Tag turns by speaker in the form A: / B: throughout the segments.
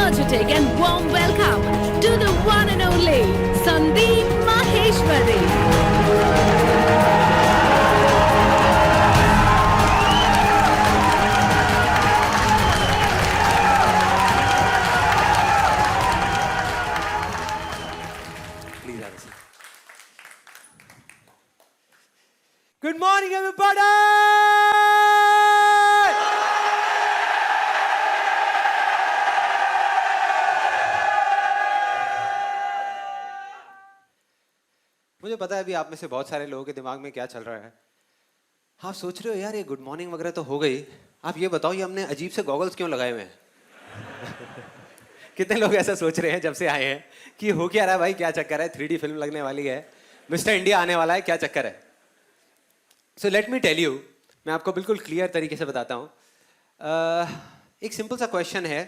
A: energetic and warm welcome to the one and only Sandeep Maheshwari.
B: Please have a seat. Good morning, everybody! मुझे पता है अभी आप में से बहुत सारे लोगों के दिमाग में क्या चल रहा है। आप सोच रहे हो यार ये गुड मॉर्निंग वगैरह तो हो गई, आप ये बताओ ये हमने अजीब से गॉगल्स क्यों लगाए हुए हैं? कितने लोग ऐसा सोच रहे हैं जब से आए हैं कि हो क्या रहा है भाई, क्या चक्कर है, 3D फिल्म लगने वाली है, मिस्टर इंडिया आने वाला है, क्या चक्कर है? So let me tell you, मैं आपको बिल्कुल क्लियर तरीके से बताता हूँ। एक सिंपल सा क्वेश्चन है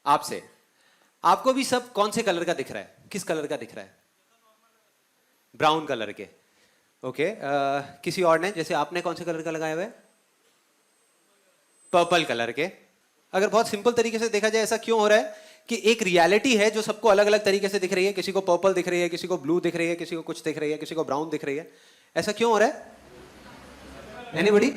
B: आपसे, आपको भी सब कौन से कलर का दिख रहा है? किस कलर का दिख रहा है? ब्राउन कलर के। ओके, किसी और ने, जैसे आपने कौन से कलर का लगाया हुआ है? पर्पल कलर के। अगर बहुत सिंपल तरीके से देखा जाए, ऐसा क्यों हो रहा है कि एक रियलिटी है जो सबको अलग अलग तरीके से दिख रही है, किसी को पर्पल दिख रही है, किसी को ब्लू दिख रही है, किसी को कुछ दिख रही है, किसी को ब्राउन दिख रही है। ऐसा क्यों हो रहा है? एनीबॉडी?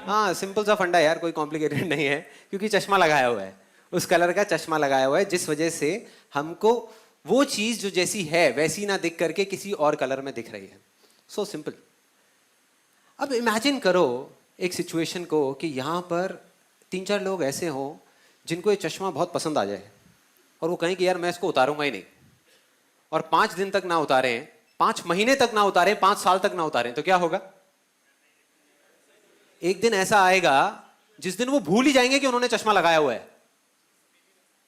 B: हाँ, सिंपल सा फंडा यार, कोई कॉम्प्लिकेटेड नहीं है, क्योंकि चश्मा लगाया हुआ है, उस कलर का चश्मा लगाया हुआ है, जिस वजह से हमको वो चीज जो जैसी है वैसी ना दिख करके किसी और कलर में दिख रही है। So simple. अब इमेजिन करो एक सिचुएशन को कि यहाँ पर 3-4 लोग ऐसे हों जिनको ये चश्मा बहुत पसंद आ जाए और वो कहें कि यार मैं इसको उतारूंगा ही नहीं, और 5 दिन तक ना उतारें, 5 महीने तक ना उतारें, 5 साल तक ना उतारें, तो क्या होगा? एक दिन ऐसा आएगा जिस दिन वो भूल ही जाएंगे कि उन्होंने चश्मा लगाया हुआ है,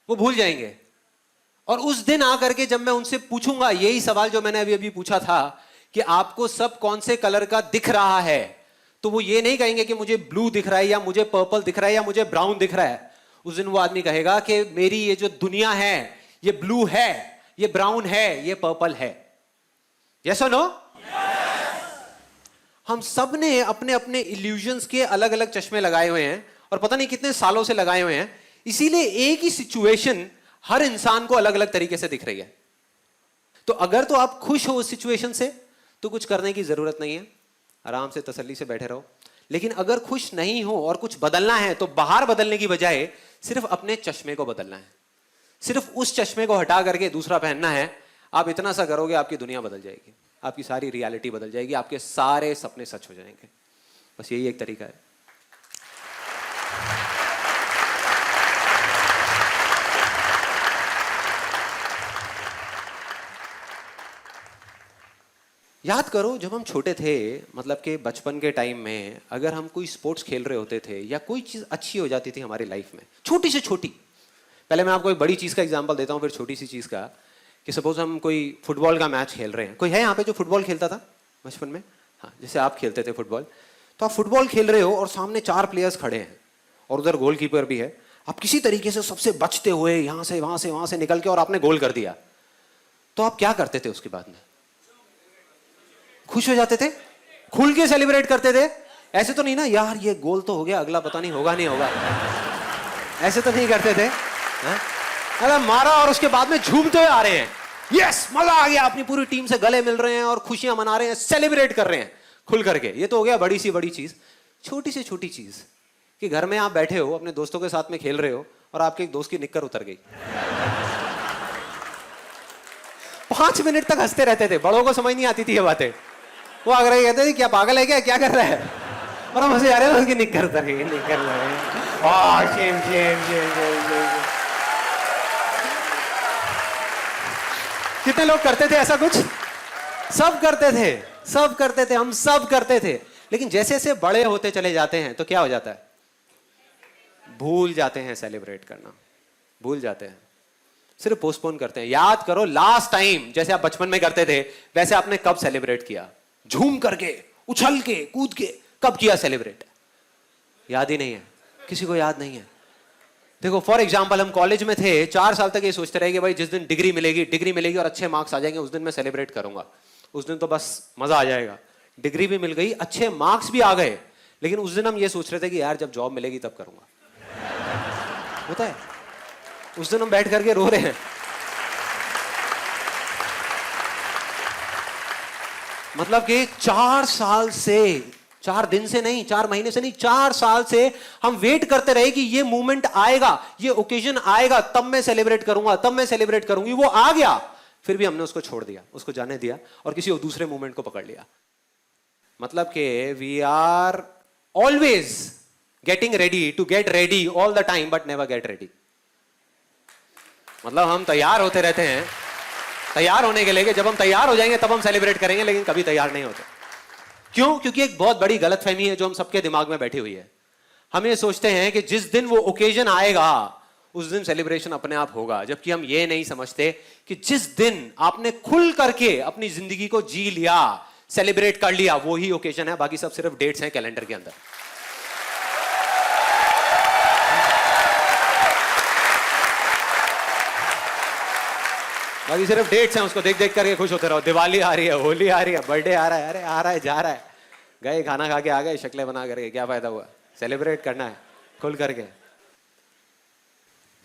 B: वो भूल जाएंगे। और उस दिन आकर के जब मैं उनसे पूछूंगा यही सवाल जो मैंने अभी अभी पूछा था कि आपको सब कौन से कलर का दिख रहा है, तो वो ये नहीं कहेंगे कि मुझे ब्लू दिख रहा है या मुझे पर्पल दिख रहा है या मुझे ब्राउन दिख रहा है। उस दिन वो आदमी कहेगा कि मेरी ये जो दुनिया है ये ब्लू है, ये ब्राउन है, ये पर्पल है। यस और नो? हम सब ने अपने अपने इल्यूजन्स के अलग अलग चश्मे लगाए हुए हैं और पता नहीं कितने सालों से लगाए हुए हैं, इसीलिए एक ही सिचुएशन हर इंसान को अलग अलग तरीके से दिख रही है। तो अगर तो आप खुश हो उस सिचुएशन से तो कुछ करने की जरूरत नहीं है, आराम से तसल्ली से बैठे रहो। लेकिन अगर खुश नहीं हो और कुछ बदलना है तो बाहर बदलने की बजाय सिर्फ अपने चश्मे को बदलना है, सिर्फ उस चश्मे को हटा करके दूसरा पहनना है। आप इतना सा करोगे आपकी दुनिया बदल जाएगी, आपकी सारी रियलिटी बदल जाएगी, आपके सारे सपने सच हो जाएंगे। बस यही एक तरीका है। याद करो जब हम छोटे थे, मतलब कि बचपन के टाइम में अगर हम कोई स्पोर्ट्स खेल रहे होते थे या कोई चीज़ अच्छी हो जाती थी हमारी लाइफ में, छोटी से छोटी, पहले मैं आपको एक बड़ी चीज़ का एग्जांपल देता हूँ फिर छोटी सी चीज़ का, कि सपोज हम कोई फुटबॉल का मैच खेल रहे हैं। कोई है यहाँ पे जो फुटबॉल खेलता था बचपन में? हाँ, जैसे आप खेलते थे फुटबॉल, तो आप फुटबॉल खेल रहे हो और सामने 4 प्लेयर्स खड़े हैं और उधर गोलकीपर भी है। आप किसी तरीके से सबसे बचते हुए यहाँ से वहाँ से निकल के और आपने गोल कर दिया, तो आप क्या करते थे उसके बाद में? खुश हो जाते थे, खुल के सेलिब्रेट करते थे। ऐसे तो नहीं ना यार ये गोल तो हो गया, अगला पता नहीं होगा नहीं होगा, ऐसे तो नहीं करते थे। अरे मारा और उसके बाद में झूमते हुए आ रहे हैं, यस मजा आ गया, अपनी पूरी टीम से गले मिल रहे हैं और खुशियां मना रहे हैं, सेलिब्रेट कर रहे हैं खुल करके। ये तो हो गया बड़ी सी बड़ी चीज। छोटी से छोटी चीज कि घर में आप बैठे हो अपने दोस्तों के साथ में खेल रहे हो और आपके एक दोस्त की निक्कर उतर गई, 5 मिनट तक हंसते रहते थे, बड़ों को समझ नहीं आती थी ये बातें। वो आकर कहते थे क्या पागल है क्या कर रहा है, और हम हंसे जा रहे हैं, उसकी निक्कर उतर गई, निक्कर शेम शेम शेम। कितने लोग करते थे ऐसा कुछ? सब करते थे, सब करते थे, हम सब करते थे। लेकिन जैसे जैसे बड़े होते चले जाते हैं तो क्या हो जाता है? भूल जाते हैं सेलिब्रेट करना, भूल जाते हैं, सिर्फ पोस्टपोन करते हैं। याद करो लास्ट टाइम जैसे आप बचपन में करते थे वैसे आपने कब सेलिब्रेट किया? झूम करके, उछल के, कूद के, कब किया सेलिब्रेट? याद ही नहीं है, किसी को याद नहीं है। देखो फॉर एग्जांपल हम कॉलेज में थे, 4 साल तक ये सोचते रहे कि भाई जिस दिन डिग्री मिलेगी और अच्छे मार्क्स आ जाएंगे उस दिन मैं सेलिब्रेट करूंगा, उस दिन तो बस मजा आ जाएगा। डिग्री भी मिल गई, अच्छे मार्क्स भी आ गए, लेकिन उस दिन हम ये सोच रहे थे कि यार जब जॉब मिलेगी तब करूंगा। होता है, उस दिन हम बैठ करके रो रहे हैं। मतलब कि 4 साल से, 4 दिन से नहीं, 4 महीने से नहीं, 4 साल से हम वेट करते रहे कि ये मोमेंट आएगा, ये ओकेजन आएगा, तब मैं सेलिब्रेट करूंगा, तब मैं सेलिब्रेट करूंगी। वो आ गया, फिर भी हमने उसको छोड़ दिया, उसको जाने दिया और किसी और दूसरे मोमेंट को पकड़ लिया। मतलब कि we are always getting ready to get ready all the time, but never get ready. मतलब हम तैयार होते रहते हैं, तैयार होने के लिए कि जब हम तैयार हो जाएंगे तब हम सेलिब्रेट करेंगे, लेकिन कभी तैयार नहीं होते। क्यों? क्योंकि एक बहुत बड़ी गलतफहमी है जो हम सबके दिमाग में बैठी हुई है। हम ये सोचते हैं कि जिस दिन वो ओकेजन आएगा उस दिन सेलिब्रेशन अपने आप होगा, जबकि हम ये नहीं समझते कि जिस दिन आपने खुल करके अपनी जिंदगी को जी लिया, सेलिब्रेट कर लिया, वो ही ओकेजन है। बाकी सब सिर्फ डेट्स हैं कैलेंडर के अंदर। बाकी सिर्फ डेट्स हैं, उसको देख देख करके खुश होते रहो। दिवाली आ रही है, होली आ रही है, बर्थडे आ रहा है, अरे आ रहा है, जा रहा है, गए खाना खा के आ गए, शक्लें बना करके, क्या फायदा हुआ? सेलिब्रेट करना है खुल करके।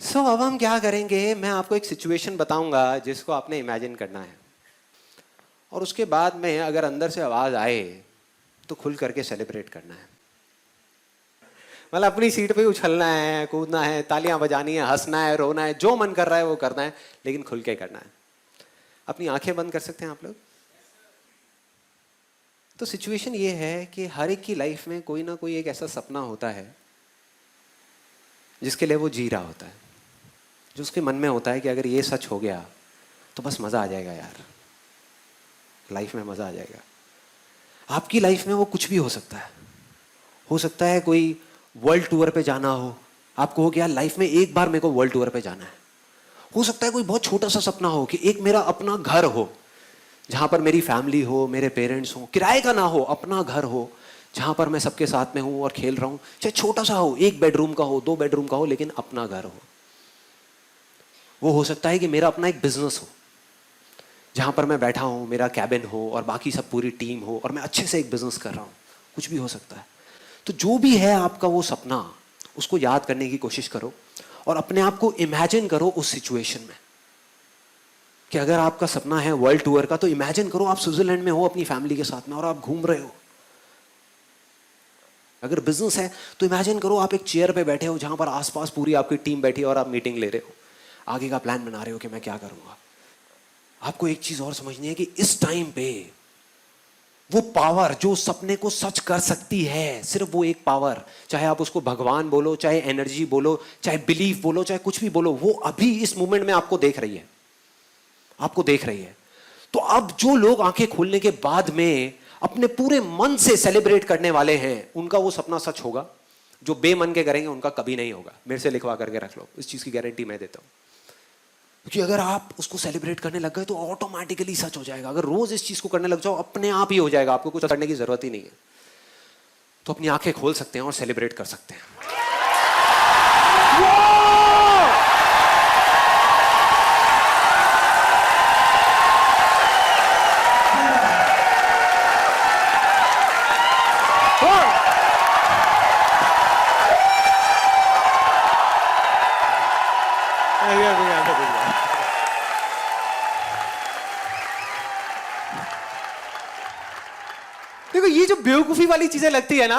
B: सो अब हम क्या करेंगे, मैं आपको एक सिचुएशन बताऊंगा जिसको आपने इमेजिन करना है, और उसके बाद में अगर अंदर से आवाज आए तो खुल करके सेलिब्रेट करना है। मतलब अपनी सीट पे उछलना है, कूदना है, तालियां बजानी है, हंसना है, रोना है, जो मन कर रहा है वो करना है, लेकिन खुल के करना है। अपनी आंखें बंद कर सकते हैं आप लोग। तो सिचुएशन ये है कि हर एक की लाइफ में कोई ना कोई एक ऐसा सपना होता है जिसके लिए वो जी रहा होता है, जो उसके मन में होता है कि अगर ये सच हो गया तो बस मजा आ जाएगा यार, लाइफ में मजा आ जाएगा। आपकी लाइफ में वो कुछ भी हो सकता है कोई वर्ल्ड टूर पे जाना हो, आपको हो गया लाइफ में एक बार मेरे को वर्ल्ड टूर पे जाना है। हो सकता है कोई बहुत छोटा सा सपना हो कि एक मेरा अपना घर हो जहां पर मेरी फैमिली हो, मेरे पेरेंट्स हो, किराए का ना हो, अपना घर हो जहां पर मैं सबके साथ में हूं और खेल रहा हूं, चाहे छोटा सा हो, 1 बेडरूम का हो, 2 बेडरूम का हो, लेकिन अपना घर हो। वो हो सकता है कि मेरा अपना एक बिजनेस हो जहां पर मैं बैठा हूं, मेरा कैबिन हो और बाकी सब पूरी टीम हो और मैं अच्छे से एक बिजनेस कर रहा हूं। कुछ भी हो सकता है। तो जो भी है आपका वो सपना, उसको याद करने की कोशिश करो और अपने आप को इमेजिन करो उस सिचुएशन में कि अगर आपका सपना है वर्ल्ड टूर का, तो इमेजिन करो आप स्विट्जरलैंड में हो अपनी फैमिली के साथ में और आप घूम रहे हो। अगर बिजनेस है तो इमेजिन करो आप एक चेयर पे बैठे हो जहां पर आसपास पूरी आपकी टीम बैठी है और आप मीटिंग ले रहे हो, आगे का प्लान बना रहे हो कि मैं क्या करूंगा। आपको एक चीज और समझनी है कि इस टाइम पे वो पावर जो सपने को सच कर सकती है, सिर्फ वो एक पावर, चाहे आप उसको भगवान बोलो, चाहे एनर्जी बोलो, चाहे बिलीफ बोलो, चाहे कुछ भी बोलो, वो अभी इस मोमेंट में आपको देख रही है, आपको देख रही है। तो अब जो लोग आंखें खोलने के बाद में अपने पूरे मन से सेलिब्रेट करने वाले हैं, उनका वो सपना सच होगा। जो बेमन के करेंगे उनका कभी नहीं होगा। मेरे से लिखवा करके रख लो, इस चीज की गारंटी मैं देता हूं। क्योंकि अगर आप उसको सेलिब्रेट करने लग गए तो ऑटोमेटिकली सच हो जाएगा। अगर रोज इस चीज को करने लग जाओ, अपने आप ही हो जाएगा, आपको कुछ करने की जरूरत ही नहीं है। तो अपनी आंखें खोल सकते हैं और सेलिब्रेट कर सकते हैं। देखो ये जो बेवकूफी वाली चीजें लगती है ना,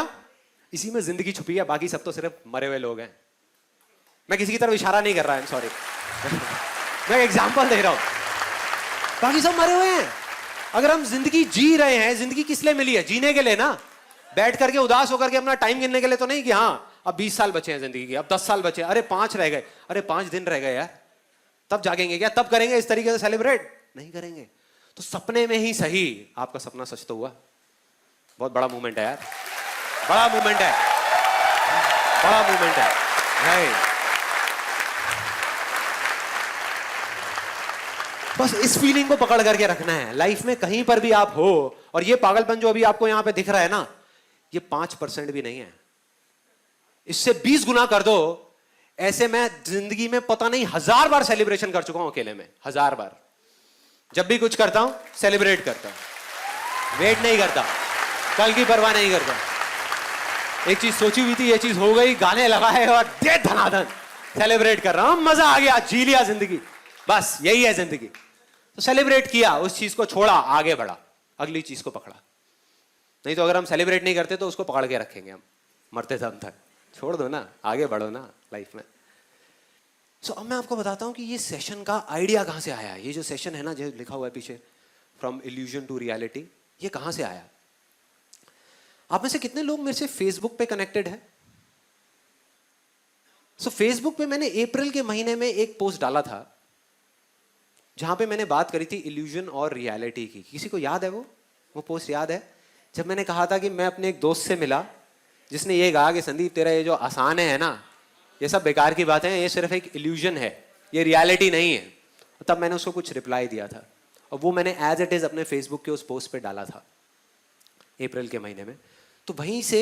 B: इसी में जिंदगी छुपी है। बाकी सब तो सिर्फ मरे हुए लोग हैं। मैं किसी की तरफ इशारा नहीं कर रहा, आई एम सॉरी मैं एग्जांपल दे रहा हूं। बाकी सब मरे हुए हैं। अगर हम जिंदगी जी रहे हैं, जिंदगी किस लिए मिली है? जीने के लिए ना। बैठ करके उदास होकर के अपना टाइम गिनने के लिए तो नहीं कि हाँ अब 20 साल बचे हैं जिंदगी के, अब 10 साल बचे, अरे 5 रह गए, अरे 5 दिन रह गए यार, तब जागेंगे क्या? तब करेंगे इस तरीके से सेलिब्रेट? नहीं करेंगे। तो सपने में ही सही आपका सपना सच तो हुआ। बहुत बड़ा मूवमेंट है यार, बड़ा मूवमेंट है, बड़ा मूवमेंट है। बस इस फीलिंग को पकड़ करके रखना है। लाइफ में कहीं पर भी आप हो, और ये पागलपन जो अभी आपको यहां पे दिख रहा है ना, ये 5% भी नहीं है। इससे 20 गुना कर दो। ऐसे मैं जिंदगी में पता नहीं 1000 बार सेलिब्रेशन कर चुका हूं अकेले में, 1000 बार। जब भी कुछ करता हूं सेलिब्रेट करता हूं, वेट नहीं करता, कल की परवाह नहीं करता। एक चीज सोची हुई थी, ये चीज हो गई, गाने लगाए और दे धनाधन, सेलिब्रेट कर रहा हूं, मजा आ गया, जी लिया जिंदगी, बस यही है जिंदगी। तो सेलिब्रेट किया, उस चीज को छोड़ा, आगे बढ़ा, अगली चीज को पकड़ा। नहीं तो अगर हम सेलिब्रेट नहीं करते तो उसको पकड़ के रखेंगे हम मरते दम तक। छोड़ दो ना, आगे बढ़ो ना लाइफ में। सो अब मैं आपको बताता हूं कि ये सेशन का आइडिया कहां से आया। ये जो सेशन है ना, जो लिखा हुआ है पीछे, फ्रॉम इल्यूजन टू रियलिटी, ये कहां से आया? आप में से कितने लोग मेरे से फेसबुक पे कनेक्टेड है? सो फेसबुक पे मैंने अप्रैल के महीने में एक पोस्ट डाला था जहां पे मैंने बात करी थी इल्यूजन और रियलिटी की। किसी को याद है वो पोस्ट याद है? जब मैंने कहा था कि मैं अपने एक दोस्त से मिला जिसने ये कहा कि संदीप तेरा ये जो आसान है ना, ये सब बेकार की बातें हैं, ये सिर्फ एक इल्यूजन है, ये रियलिटी नहीं है। तब मैंने उसको कुछ रिप्लाई दिया था और वो मैंने एज इट इज अपने फेसबुक के उस पोस्ट पे डाला था अप्रैल के महीने में। तो वहीं से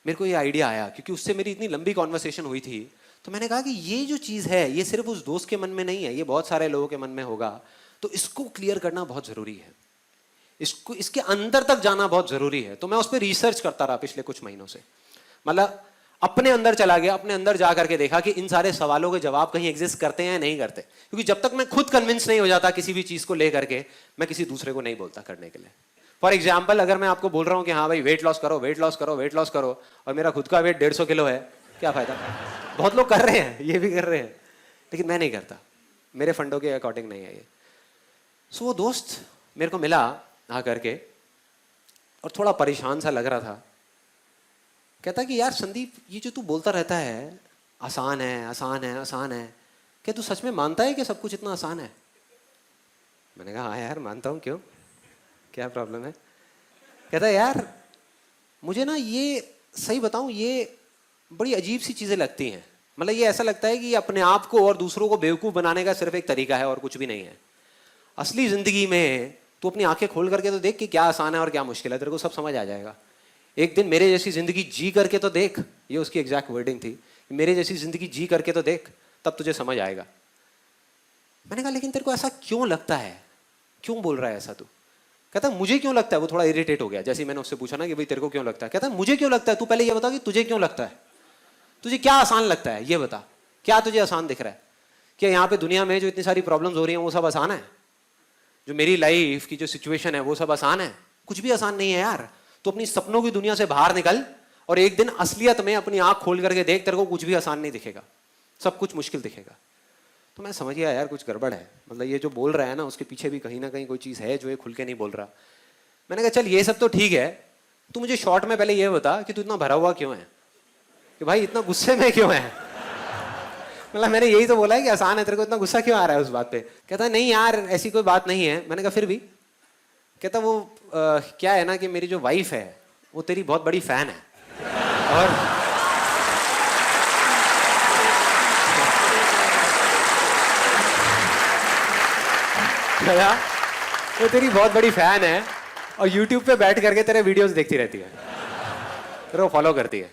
B: मेरे को ये आइडिया आया, क्योंकि उससे मेरी इतनी लंबी कॉन्वर्सेशन हुई थी। तो मैंने कहा कि ये जो चीज़ है ये सिर्फ उस दोस्त के मन में नहीं है, ये बहुत सारे लोगों के मन में होगा। तो इसको क्लियर करना बहुत ज़रूरी है, इसको इसके अंदर तक जाना बहुत ज़रूरी है। तो मैं उस पर रिसर्च करता रहा पिछले कुछ महीनों से। मतलब अपने अंदर चला गया, अपने अंदर जा करके देखा कि इन सारे सवालों के जवाब कहीं एग्जिस्ट करते हैं या नहीं करते। क्योंकि जब तक मैं खुद कन्विंस नहीं हो जाता किसी भी चीज़ को लेकर के, मैं किसी दूसरे को नहीं बोलता करने के लिए। फॉर एग्जाम्पल, अगर मैं आपको बोल रहा हूँ कि हाँ भाई वेट लॉस करो, वेट लॉस करो, वेट लॉस करो, और मेरा खुद का वेट 150 किलो है, क्या फायदा? बहुत लोग कर रहे हैं, ये भी कर रहे हैं, लेकिन मैं नहीं करता, मेरे फंडों के अकॉर्डिंग नहीं है ये। सो वो दोस्त मेरे को मिला आ करके और थोड़ा परेशान सा लग रहा था। कहता कि यार संदीप, ये जो तू बोलता रहता है आसान है, आसान है, आसान है, क्या तू सच में मानता है कि सब कुछ इतना आसान है? मैंने कहा हाँ यार मानता हूँ, क्यों, क्या प्रॉब्लम है? कहता यार मुझे ना ये सही बताऊं, ये बड़ी अजीब सी चीज़ें लगती हैं। मतलब ये ऐसा लगता है कि ये अपने आप को और दूसरों को बेवकूफ़ बनाने का सिर्फ एक तरीका है और कुछ भी नहीं है। असली ज़िंदगी में तू अपनी आंखें खोल करके तो देख कि क्या आसान है और क्या मुश्किल है, तेरे को सब समझ आ जाएगा। एक दिन मेरे जैसी ज़िंदगी जी करके तो देख, ये उसकी एग्जैक्ट वर्डिंग थी, मेरे जैसी ज़िंदगी जी करके तो देख, तब तुझे समझ आएगा। मैंने कहा लेकिन तेरे को ऐसा क्यों लगता है, क्यों बोल रहा है ऐसा तू? कहता मुझे क्यों लगता है। वो थोड़ा इरिटेट हो गया जैसे ही मैंने उससे पूछा ना कि भाई तेरे को क्यों लगता है। कहता मुझे क्यों लगता है, तू पहले ये बता कि तुझे क्यों लगता है, तुझे क्या आसान लगता है, ये बता, क्या तुझे आसान दिख रहा है? क्या यहाँ पे दुनिया में जो इतनी सारी प्रॉब्लम्स हो रही हैं वो सब आसान है? जो मेरी लाइफ की जो सिचुएशन है वो सब आसान है? कुछ भी आसान नहीं है यार। तो अपनी सपनों की दुनिया से बाहर निकल और एक दिन असलियत में अपनी आंख खोल करके देख, तेरे को कुछ भी आसान नहीं दिखेगा, सब कुछ मुश्किल दिखेगा। तो मैं समझ गया यार कुछ गड़बड़ है, मतलब ये जो बोल रहा है ना उसके पीछे भी कहीं ना कहीं कोई चीज़ है जो ये खुल के नहीं बोल रहा। मैंने कहा चल ये सब तो ठीक है, तू मुझे शॉर्ट में पहले ये बता कि तू इतना भरा हुआ क्यों है, कि भाई इतना गुस्से में क्यों है? मतलब मैंने यही तो बोला है कि आसान है, तेरे को इतना गुस्सा क्यों आ रहा है उस बात पे? कहता नहीं यार ऐसी कोई बात नहीं है। मैंने कहा फिर भी? कहता वो क्या है ना कि मेरी जो वाइफ है वो तेरी बहुत बड़ी फैन है और वो तेरी बहुत बड़ी फैन है और YouTube पे बैठ करके तेरे वीडियोस देखती रहती है, तेरे को फॉलो करती है।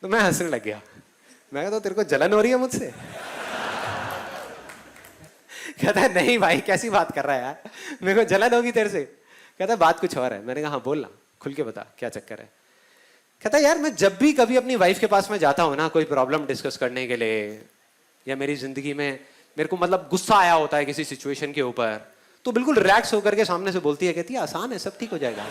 B: तो मैं हंसने लग गया। मैं कहता तो तेरे को जलन हो रही है मुझसे? कहता है नहीं भाई कैसी बात कर रहा है यार, मेरे को जलन होगी तेरे से। कहता है बात कुछ और है। मैंने कहा हाँ बोल ना, खुल के बता क्या चक्कर है। कहता है यार मैं जब भी कभी अपनी वाइफ के पास में जाता हूँ ना कोई प्रॉब्लम डिस्कस करने के लिए, या मेरी जिंदगी में मेरे को मतलब गुस्सा आया होता है किसी सिचुएशन के ऊपर, तो बिल्कुल रिलैक्स होकर के सामने से बोलती है, कहती है आसान है, सब ठीक हो जाएगा।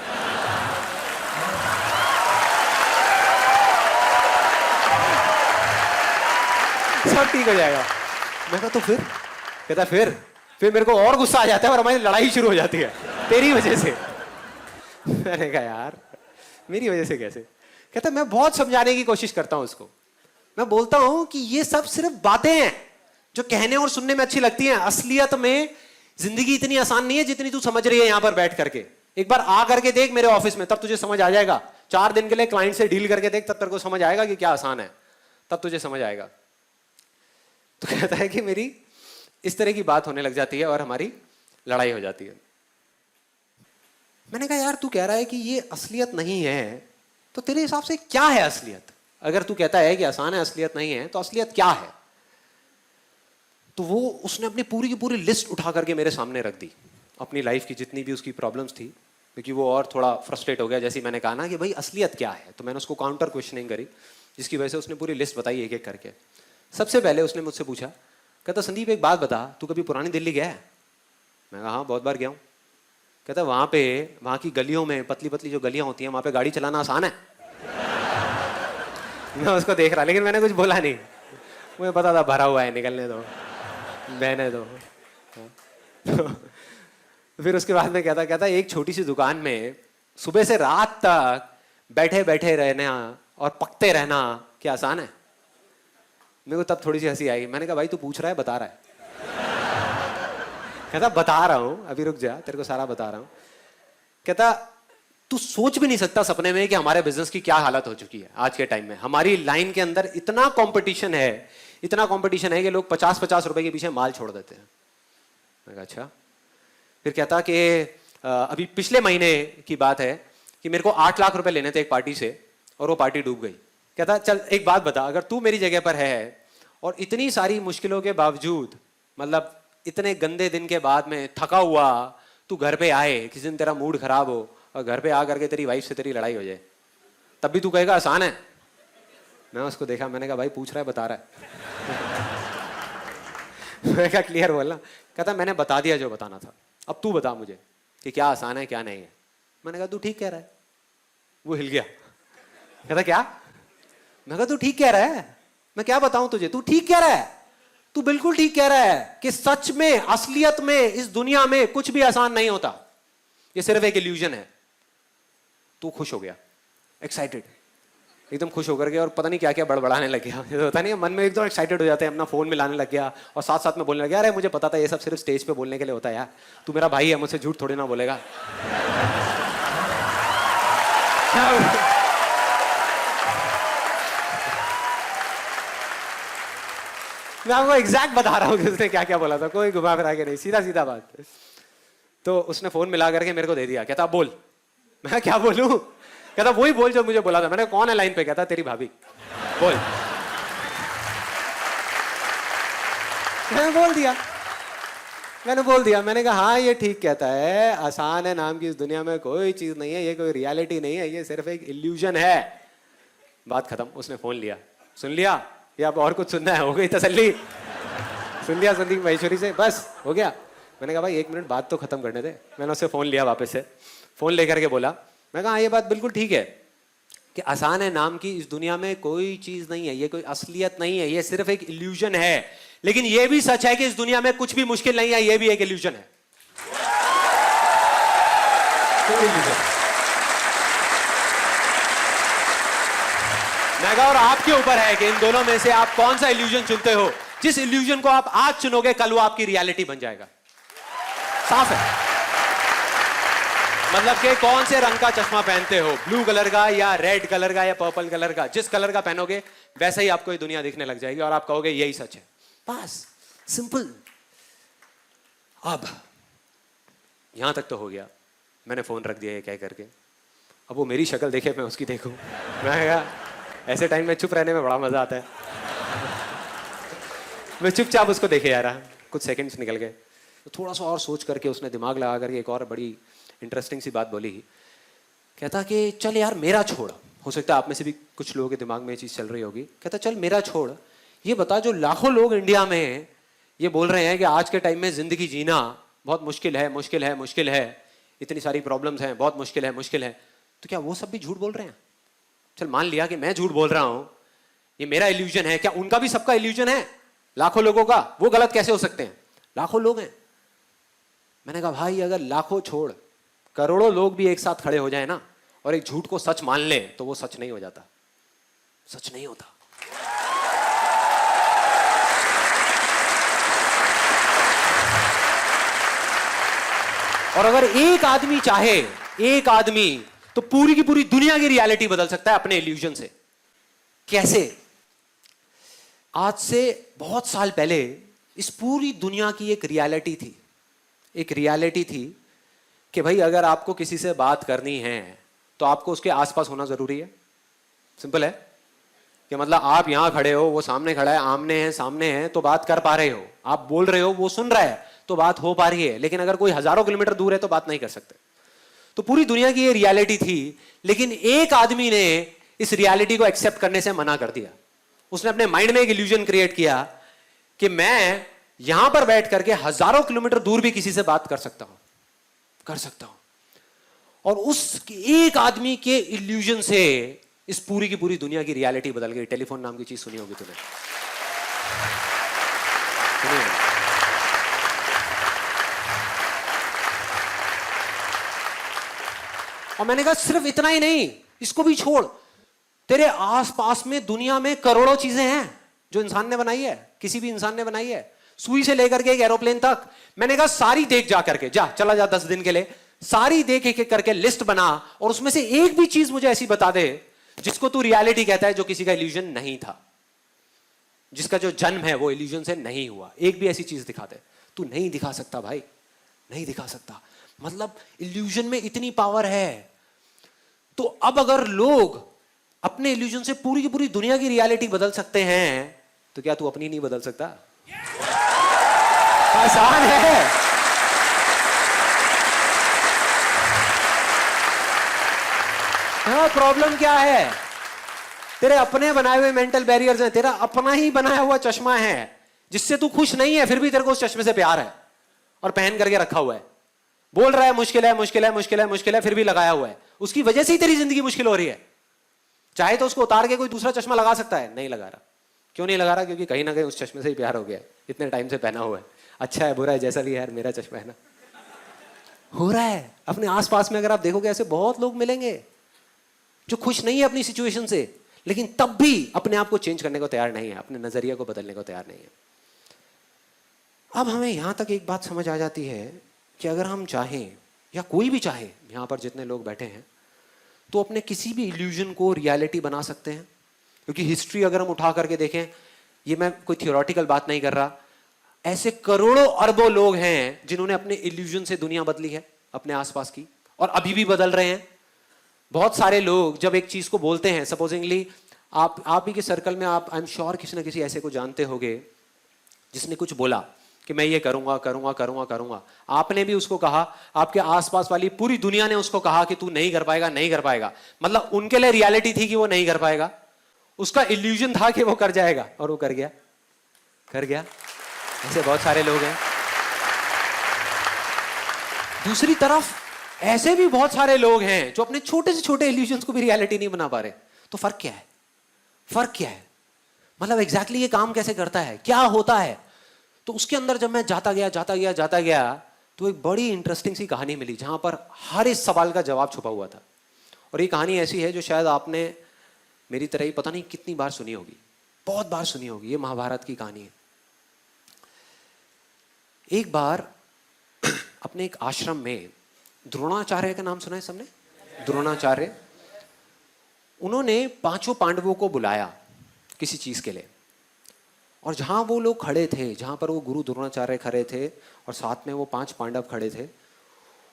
B: सब ठीक हो जाएगा। मैं कहा तो फिर? कहता फिर मेरे को और गुस्सा आ जाता है और हमारी लड़ाई शुरू हो जाती है तेरी वजह से। मैंने कहा यार मेरी वजह से कैसे? कहता मैं बहुत समझाने की कोशिश करता हूं उसको, मैं बोलता हूं कि ये सब सिर्फ बातें हैं जो कहने और सुनने में अच्छी लगती हैं। असलियत में जिंदगी इतनी आसान नहीं है जितनी तू समझ रही है यहां पर बैठ करके। एक बार आ करके देख मेरे ऑफिस में, तब तुझे समझ आ जाएगा। 4 दिन के लिए क्लाइंट से डील करके देख, तब तेरे को समझ आएगा कि क्या आसान है, तब तुझे समझ आएगा। तो कहता है कि मेरी इस तरह की बात होने लग जाती है और हमारी लड़ाई हो जाती है। मैंने कहा यार तू कह रहा है कि ये असलियत नहीं है, तो तेरे हिसाब से क्या है असलियत? अगर तू कहता है कि आसान है, असलियत नहीं है, तो असलियत क्या है? तो वो उसने अपनी पूरी की पूरी लिस्ट उठा करके मेरे सामने रख दी, अपनी लाइफ की जितनी भी उसकी प्रॉब्लम्स थी, क्योंकि वो और थोड़ा फ्रस्ट्रेट हो गया जैसे मैंने कहा ना कि भाई असलियत क्या है। तो मैंने उसको काउंटर क्वेश्चनिंग करी, जिसकी वजह से उसने पूरी लिस्ट बताई एक एक करके। सबसे पहले उसने मुझसे पूछा, कहता संदीप एक बात बता, तू कभी पुरानी दिल्ली गया है? मैं कहा हाँ बहुत बार गया हूँ। कहता वहाँ की गलियों में, पतली पतली जो गलियाँ होती हैं, वहाँ पे गाड़ी चलाना आसान है? मैं उसको देख रहा, लेकिन मैंने कुछ बोला नहीं, मुझे पता था भरा हुआ है, निकलने दो, बहने दो। फिर उसके बाद में कहता एक छोटी सी दुकान में सुबह से रात तक बैठे बैठे रहना और पकते रहना क्या आसान है? मेरे को तब थोड़ी सी हंसी आई। मैंने कहा भाई तू पूछ रहा है बता रहा है? कहता बता रहा हूं, अभी रुक जा, तेरे को सारा बता रहा हूं। कहता तू सोच भी नहीं सकता सपने में कि हमारे बिजनेस की क्या हालत हो चुकी है आज के टाइम में। हमारी लाइन के अंदर इतना कंपटीशन है, इतना कंपटीशन है कि लोग 50-50 रुपए के पीछे माल छोड़ देते हैं। मैं कहा अच्छा। फिर कहता कि अभी पिछले महीने की बात है कि मेरे को 8 लाख रुपए लेने थे एक पार्टी से और वो पार्टी डूब गई। कहता चल एक बात बता, अगर तू मेरी जगह पर है और इतनी सारी मुश्किलों के बावजूद, मतलब इतने गंदे दिन के बाद में थका हुआ तू घर पे आए, किसी दिन तेरा मूड खराब हो और घर पे आ करके तेरी वाइफ से तेरी लड़ाई हो जाए, तब भी तू कहेगा आसान है? मैं उसको देखा, मैंने कहा भाई पूछ रहा है बता रहा है? मैं कहा क्लियर बोलना। कहता मैंने बता दिया जो बताना था, अब तू बता मुझे कि क्या आसान है क्या नहीं है। मैंने कहा तू ठीक कह रहा है। वो हिल गया। कहता क्या? मैं कहा तू ठीक कह रहा है, मैं क्या बताऊं तुझे, तू ठीक कह रहा है, तू बिल्कुल ठीक कह रहा है कि सच में, असलियत में, इस दुनिया में कुछ भी आसान नहीं होता, ये सिर्फ एक इल्यूजन है। तू खुश हो गया, एक्साइटेड, एकदम खुश होकर के, और पता नहीं क्या क्या बड़बड़ाने लग गया। होता नहीं है मन में एकदम एक्साइटेड हो जाते हैं, अपना फोन मिलाने लग गया और साथ साथ में बोलने लग गया, अरे मुझे पता था ये सब सिर्फ स्टेज पे बोलने के लिए होता है यार, तू मेरा भाई है, मुझसे झूठ थोड़ी ना बोलेगा। मैं आपको एग्जैक्ट बता रहा हूँ कि उसने क्या क्या बोला था, कोई घुमा फिरा के नहीं, सीधा सीधा बात। तो उसने फोन मिला करके मेरे को दे दिया। कहता बोल। मैं क्या बोलूं? कहता वही बोल जो मुझे बोला था। मैंने कौन है लाइन पे? कहता तेरी भाभी। बोल। मैंने बोल दिया। मैंने कहा हाँ ये ठीक कहता है, आसान है नाम की इस दुनिया में कोई चीज नहीं है, ये कोई रियलिटी नहीं है, ये सिर्फ एक इल्यूजन है। बात खत्म। उसने फोन लिया। सुन लिया या अब और कुछ सुनना है? हो गई तसल्ली? सुन लिया संदीप महेश्वरी से, बस हो गया। मैंने कहा भाई 1 मिनट बात तो खत्म करने दे। मैंने उससे फोन लिया वापस से, फोन लेकर के बोला, मैं कहा हाँ ये बात बिल्कुल ठीक है कि आसान है नाम की इस दुनिया में कोई चीज नहीं है, ये कोई असलियत नहीं है, ये सिर्फ एक इल्यूजन है। लेकिन ये भी सच है कि इस दुनिया में कुछ भी मुश्किल नहीं है, ये भी एक इल्यूजन है। मैं कहा और आपके ऊपर है कि इन दोनों में से आप कौन सा इल्यूजन चुनते हो। जिस इल्यूजन को आप आज चुनोगे कल वो आपकी रियलिटी बन जाएगा। साफ है। मतलब कि कौन से रंग का चश्मा पहनते हो, ब्लू कलर का या रेड कलर का या पर्पल कलर का, जिस कलर का पहनोगे वैसा ही आपको ये दुनिया दिखने लग जाएगी और आप कहोगे यही सच है। बस सिंपल। अब यहां तक तो हो गया। मैंने फोन रख दिया ये कह करके। अब वो मेरी शक्ल देखे, मैं उसकी देखूं। मैं कहा ऐसे टाइम में चुप रहने में बड़ा मजा आता है। मैं चुपचाप उसको देखे जा रहा। कुछ सेकंड्स निकल गए तो थोड़ा सा और सोच करके उसने दिमाग लगा करके एक और बड़ी इंटरेस्टिंग सी बात बोली। कहता कि चल यार मेरा छोड़, हो सकता है आप में से भी कुछ लोगों के दिमाग में ये चीज़ चल रही होगी। कहता चल मेरा छोड़, ये बता जो लाखों लोग इंडिया में ये बोल रहे हैं कि आज के टाइम में ज़िंदगी जीना बहुत मुश्किल है, मुश्किल है, मुश्किल है, इतनी सारी प्रॉब्लम्स हैं, बहुत मुश्किल है, मुश्किल है, तो क्या वो सब भी झूठ बोल रहे हैं? चल मान लिया कि मैं झूठ बोल रहा हूं, ये मेरा इल्यूजन है, क्या उनका भी सबका इल्यूजन है? लाखों लोगों का, वो गलत कैसे हो सकते हैं? लाखों लोग हैं। मैंने कहा भाई अगर लाखों छोड़ करोड़ों लोग भी एक साथ खड़े हो जाए ना और एक झूठ को सच मान लें तो वो सच नहीं हो जाता, सच नहीं होता। और अगर एक आदमी चाहे, एक आदमी, तो पूरी की पूरी दुनिया की रियलिटी बदल सकता है अपने इल्यूजन से। कैसे? आज से बहुत साल पहले इस पूरी दुनिया की एक रियलिटी थी, एक रियलिटी थी कि भाई अगर आपको किसी से बात करनी है तो आपको उसके आसपास होना जरूरी है। सिंपल है कि मतलब आप यहां खड़े हो, वो सामने खड़ा है, आमने हैं सामने हैं, तो बात कर पा रहे हो, आप बोल रहे हो, वो सुन रहा है, तो बात हो पा रही है। लेकिन अगर कोई हजारों किलोमीटर दूर है तो बात नहीं कर सकते। तो पूरी दुनिया की ये रियलिटी थी, लेकिन एक आदमी ने इस रियलिटी को एक्सेप्ट करने से मना कर दिया। उसने अपने माइंड में एक इल्यूजन क्रिएट किया कि मैं यहां पर बैठ करके हजारों किलोमीटर दूर भी किसी से बात कर सकता हूं। और उस एक आदमी के इल्यूजन से इस पूरी की पूरी दुनिया की रियलिटी बदल गई। टेलीफोन नाम की चीज सुनी होगी तूने, सुनी होगी। और मैंने कहा सिर्फ इतना ही नहीं, इसको भी छोड़, तेरे आसपास में दुनिया में करोड़ों चीजें हैं जो इंसान ने बनाई है, किसी भी इंसान ने बनाई है, सुई से लेकर के एक एरोप्लेन तक। मैंने कहा सारी देख, जा करके चला जा 10 दिन के लिए, सारी देख, एक एक करके लिस्ट बना, और उसमें से एक भी चीज मुझे ऐसी बता दे जिसको तू रियलिटी कहता है, जो किसी का इल्यूजन नहीं था, जिसका जो जन्म है वो इल्यूजन से नहीं हुआ। एक भी ऐसी चीज दिखा दे। तू नहीं दिखा सकता भाई, नहीं दिखा सकता। मतलब इल्यूजन में इतनी पावर है। तो अब अगर लोग अपने इल्यूजन से पूरी की पूरी दुनिया की रियलिटी बदल सकते हैं, तो क्या तू अपनी नहीं बदल सकता? आसान है। हाँ, प्रॉब्लम क्या है? तेरे अपने बनाए हुए मेंटल बैरियर्स हैं, तेरा अपना ही बनाया हुआ चश्मा है जिससे तू खुश नहीं है, फिर भी तेरे को उस चश्मे से प्यार है और पहन करके रखा हुआ है। बोल रहा है मुश्किल है, मुश्किल है, मुश्किल है, मुश्किल है, फिर भी लगाया हुआ है। उसकी वजह से ही तेरी जिंदगी मुश्किल हो रही है। चाहे तो उसको उतार के कोई दूसरा चश्मा लगा सकता है, नहीं लगा रहा। क्यों नहीं लगा रहा? क्योंकि कहीं ना कहीं उस चश्मे से ही प्यार हो गया, इतने टाइम से पहना हुआ है। अच्छा है, बुरा है, जैसा भी है यार, मेरा चश्मा है ना। हो रहा है। अपने आसपास में अगर आप देखोगे ऐसे बहुत लोग मिलेंगे जो खुश नहीं है अपनी सिचुएशन से, लेकिन तब भी अपने आप को चेंज करने को तैयार नहीं है, अपने नजरिया को बदलने को तैयार नहीं है। अब हमें यहां तक एक बात समझ आ जाती है कि अगर हम चाहें, या कोई भी चाहे, यहां पर जितने लोग बैठे हैं, तो अपने किसी भी इल्यूजन को रियलिटी बना सकते हैं। क्योंकि हिस्ट्री अगर हम उठा करके देखें, ये मैं कोई थियोरेटिकल बात नहीं कर रहा, ऐसे करोड़ों अरबों लोग हैं जिन्होंने अपने इल्यूजन से दुनिया बदली है अपने आसपास की, और अभी भी बदल रहे हैं। बहुत सारे लोग जब एक चीज को बोलते हैं, सपोजिंगली आप ही के सर्कल में, आप आई एम श्योर किसी ना किसी ऐसे को जानते होंगे जिसने कुछ बोला कि मैं ये करूंगा करूंगा करूंगा करूंगा। आपने भी उसको कहा, आपके आसपास वाली पूरी दुनिया ने उसको कहा कि तू नहीं कर पाएगा, नहीं कर पाएगा। मतलब उनके लिए रियलिटी थी कि वो नहीं कर पाएगा, उसका इल्यूजन था कि वो कर जाएगा, और वो कर गया, कर गया। ऐसे बहुत सारे लोग हैं। दूसरी तरफ ऐसे भी बहुत सारे लोग हैं जो अपने छोटे से छोटे इल्यूजन्स को भी रियलिटी नहीं बना पा रहे। तो फर्क क्या है? फर्क क्या है? मतलब एग्जैक्टली ये काम कैसे करता है, क्या होता है? तो उसके अंदर जब मैं जाता गया तो एक बड़ी इंटरेस्टिंग सी कहानी मिली जहां पर हर इस सवाल का जवाब छुपा हुआ था। और ये कहानी ऐसी है जो शायद आपने मेरी तरह ही पता नहीं कितनी बार सुनी होगी, बहुत बार सुनी होगी। ये महाभारत की कहानी है। एक बार अपने एक आश्रम में, द्रोणाचार्य का नाम सुना है सबने? द्रोणाचार्य, उन्होंने 5 पांडवों को बुलाया किसी चीज के लिए, और जहां वो लोग खड़े थे, जहां पर वो गुरु द्रोणाचार्य खड़े थे और साथ में वो 5 पांडव खड़े थे,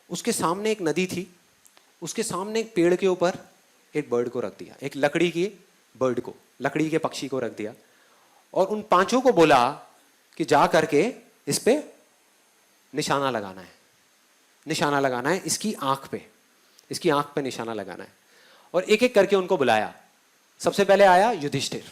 B: उसके सामने एक नदी थी, उसके सामने एक पेड़ के ऊपर एक बर्ड को रख दिया, एक लकड़ी की बर्ड को, लकड़ी के पक्षी को रख दिया, और उन 5 को बोला कि जा करके इस पे निशाना लगाना है, निशाना लगाना है इसकी आंख पे, इसकी आंख पे निशाना लगाना है। और एक एक करके उनको बुलाया। सबसे पहले आया युधिष्ठिर,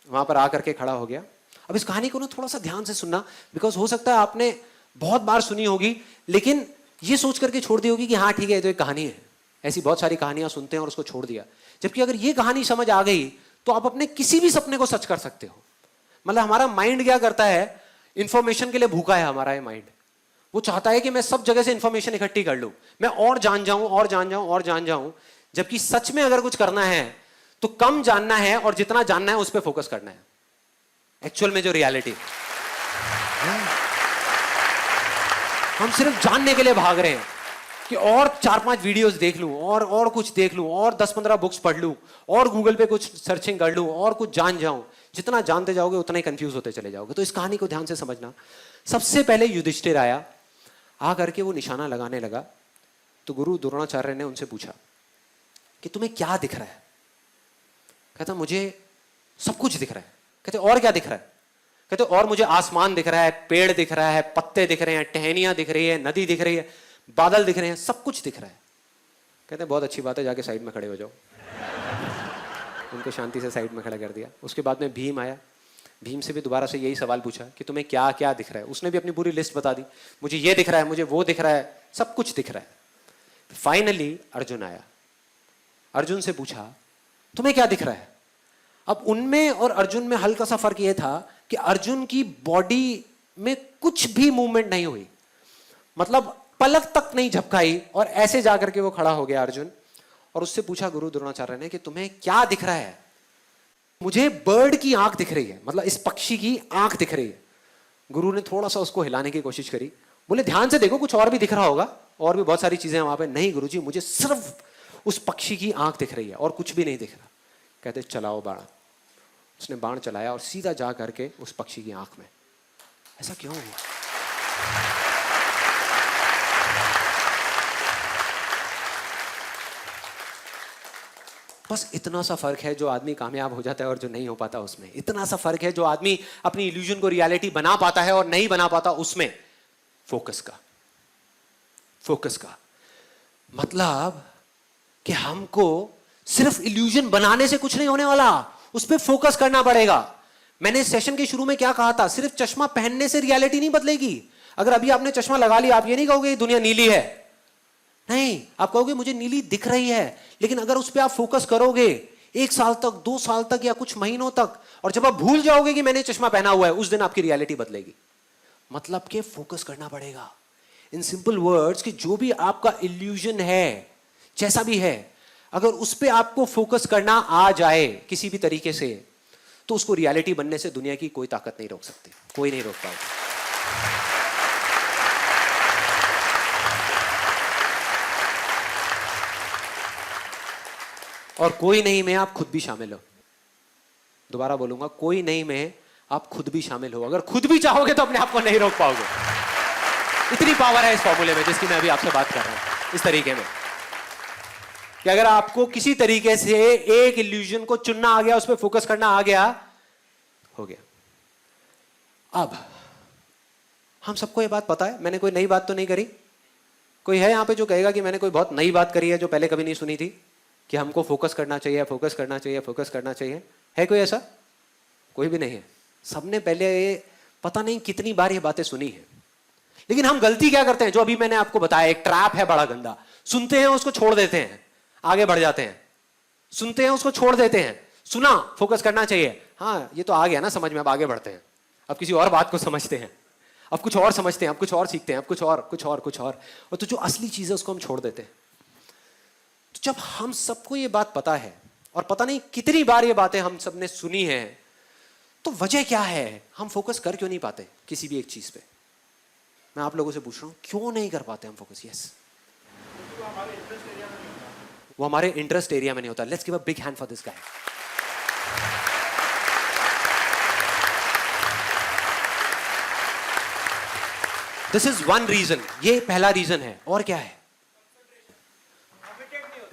B: वहां पर आकर के खड़ा हो गया। अब इस कहानी को ना थोड़ा सा ध्यान से सुनना, बिकॉज हो सकता है आपने बहुत बार सुनी होगी, लेकिन ये सोच करके छोड़ दी होगी कि हाँ ठीक है, ये तो एक कहानी है। ऐसी बहुत सारी कहानियां सुनते हैं और उसको छोड़ दिया। जबकि अगर ये कहानी समझ आ गई तो आप अपने किसी भी सपने को सच कर सकते हो। मतलब हमारा माइंड क्या करता है, इंफॉर्मेशन के लिए भूखा है हमारा ये माइंड। वो चाहता है कि मैं सब जगह से इंफॉर्मेशन इकट्ठी कर लूं, मैं और जान जाऊं और जान जाऊं और जान जाऊं। जबकि सच में अगर कुछ करना है तो कम जानना है और जितना जानना है उस पर फोकस करना है। एक्चुअल में जो रियलिटी, हम सिर्फ जानने के लिए भाग रहे हैं कि और 4-5 वीडियोस देख लूं, और कुछ देख लूं, और 10-15 बुक्स पढ़ लूं, और गूगल पे कुछ सर्चिंग कर लूं, और कुछ जान जाऊं। जितना जानते जाओगे उतना ही कंफ्यूज होते चले जाओगे। तो इस कहानी को ध्यान से समझना। सबसे पहले युधिष्ठिर आया, आ करके वो निशाना लगाने लगा। तो गुरु द्रोणाचार्य ने उनसे पूछा कि तुम्हें क्या दिख रहा है? कहता मुझे सब कुछ दिख रहा है। कहते और क्या दिख रहा है? कहते और मुझे आसमान दिख रहा है, पेड़ दिख रहा है, पत्ते दिख रहे हैं, टहनियां दिख रही है, नदी दिख रही है, बादल दिख रहे हैं, सब कुछ दिख रहा है। कहते बहुत अच्छी बात है, जाके साइड में खड़े हो जाओ। उनको शांति से साइड में खड़ा कर दिया। उसके बाद में भीम आया, भीम से भी दोबारा से यही सवाल पूछा कि तुम्हें क्या क्या दिख रहा है। उसने भी अपनी पूरी लिस्ट बता दी, मुझे ये दिख रहा है, मुझे वो दिख रहा है, सब कुछ दिख रहा है। फाइनली अर्जुन आया, अर्जुन से पूछा तुम्हें क्या दिख रहा है। अब उनमें और अर्जुन में हल्का सा फर्क यह था कि अर्जुन की बॉडी में कुछ भी मूवमेंट नहीं हुई, मतलब पलक तक नहीं झपकाई, और ऐसे जाकर के वो खड़ा हो गया अर्जुन। और उससे पूछा गुरु द्रोणाचार्य ने कि तुम्हें क्या दिख रहा है। मुझे बर्ड की आंख दिख रही है, मतलब इस पक्षी की आंख दिख रही है। गुरु ने थोड़ा सा उसको हिलाने की कोशिश करी, बोले ध्यान से देखो कुछ और भी दिख रहा होगा, और भी बहुत सारी चीजें वहां पे। नहीं गुरुजी, मुझे सिर्फ उस पक्षी की आंख दिख रही है और कुछ भी नहीं दिख रहा। कहते चलाओ बाण। उसने बाण चलाया और सीधा जा करके उस पक्षी की आंख में। ऐसा क्यों हुआ? बस इतना सा फर्क है जो आदमी कामयाब हो जाता है और जो नहीं हो पाता उसमें। इतना सा फर्क है जो आदमी अपनी इल्यूजन को रियलिटी बना पाता है और नहीं बना पाता उसमें। फोकस का, फोकस का मतलब कि हमको सिर्फ इल्यूजन बनाने से कुछ नहीं होने वाला, उस पर फोकस करना पड़ेगा। मैंने सेशन के शुरू में क्या कहा था, सिर्फ चश्मा पहनने से रियलिटी नहीं बदलेगी। अगर अभी आपने चश्मा लगा लिया, आप ये नहीं कहोगे दुनिया नीली है, नहीं, आप कहोगे मुझे नीली दिख रही है। लेकिन अगर उस पर आप फोकस करोगे 1 साल तक, 2 साल तक, या कुछ महीनों तक, और जब आप भूल जाओगे कि मैंने चश्मा पहना हुआ है, उस दिन आपकी रियलिटी बदलेगी। मतलब कि फोकस करना पड़ेगा। इन सिंपल वर्ड्स कि जो भी आपका इल्यूजन है, जैसा भी है, अगर उस पर आपको फोकस करना आ जाए किसी भी तरीके से, तो उसको रियलिटी बनने से दुनिया की कोई ताकत नहीं रोक सकती, कोई नहीं रोक पाएगा। और कोई नहीं में आप खुद भी शामिल हो। दोबारा बोलूंगा, कोई नहीं में आप खुद भी शामिल हो। अगर खुद भी चाहोगे तो अपने आप को नहीं रोक पाओगे। इतनी पावर है इस फॉर्मूले में जिसकी मैं अभी आपसे बात कर रहा हूं, इस तरीके में कि अगर आपको किसी तरीके से एक इल्यूजन को चुनना आ गया, उस पर फोकस करना आ गया, हो गया। अब हम सबको ये बात पता है, मैंने कोई नई बात तो नहीं करी। कोई है यहां पे जो कहेगा कि मैंने कोई बहुत नई बात करी है जो पहले कभी नहीं सुनी थी, कि हमको फोकस करना चाहिए, फोकस करना चाहिए, फोकस करना चाहिए? है कोई ऐसा? कोई भी नहीं है। सबने पहले पता नहीं कितनी बार ये बातें सुनी है। लेकिन हम गलती क्या करते हैं, जो अभी मैंने आपको बताया, एक ट्रैप है बड़ा गंदा। सुनते हैं, उसको छोड़ देते हैं, आगे बढ़ जाते हैं। सुनते हैं, उसको छोड़ देते हैं। सुना, फोकस करना चाहिए, हाँ ये तो आ गया ना समझ में, अब आगे बढ़ते हैं। अब किसी और बात को समझते हैं, अब कुछ और समझते हैं, अब कुछ और सीखते हैं, अब कुछ और, कुछ और, कुछ और तो जो असली चीज है उसको हम छोड़ देते हैं। तो जब हम सबको ये बात पता है, और पता नहीं कितनी बार ये बातें हम सबने सुनी है, तो वजह क्या है, हम फोकस कर क्यों नहीं पाते किसी भी एक चीज पे? मैं आप लोगों से पूछ रहा हूं, क्यों नहीं कर पाते हम फोकस? यस, वो हमारे इंटरेस्ट एरिया में नहीं होता। Let's give a big hand for this guy. This is one reason, ये पहला रीजन है। और क्या है?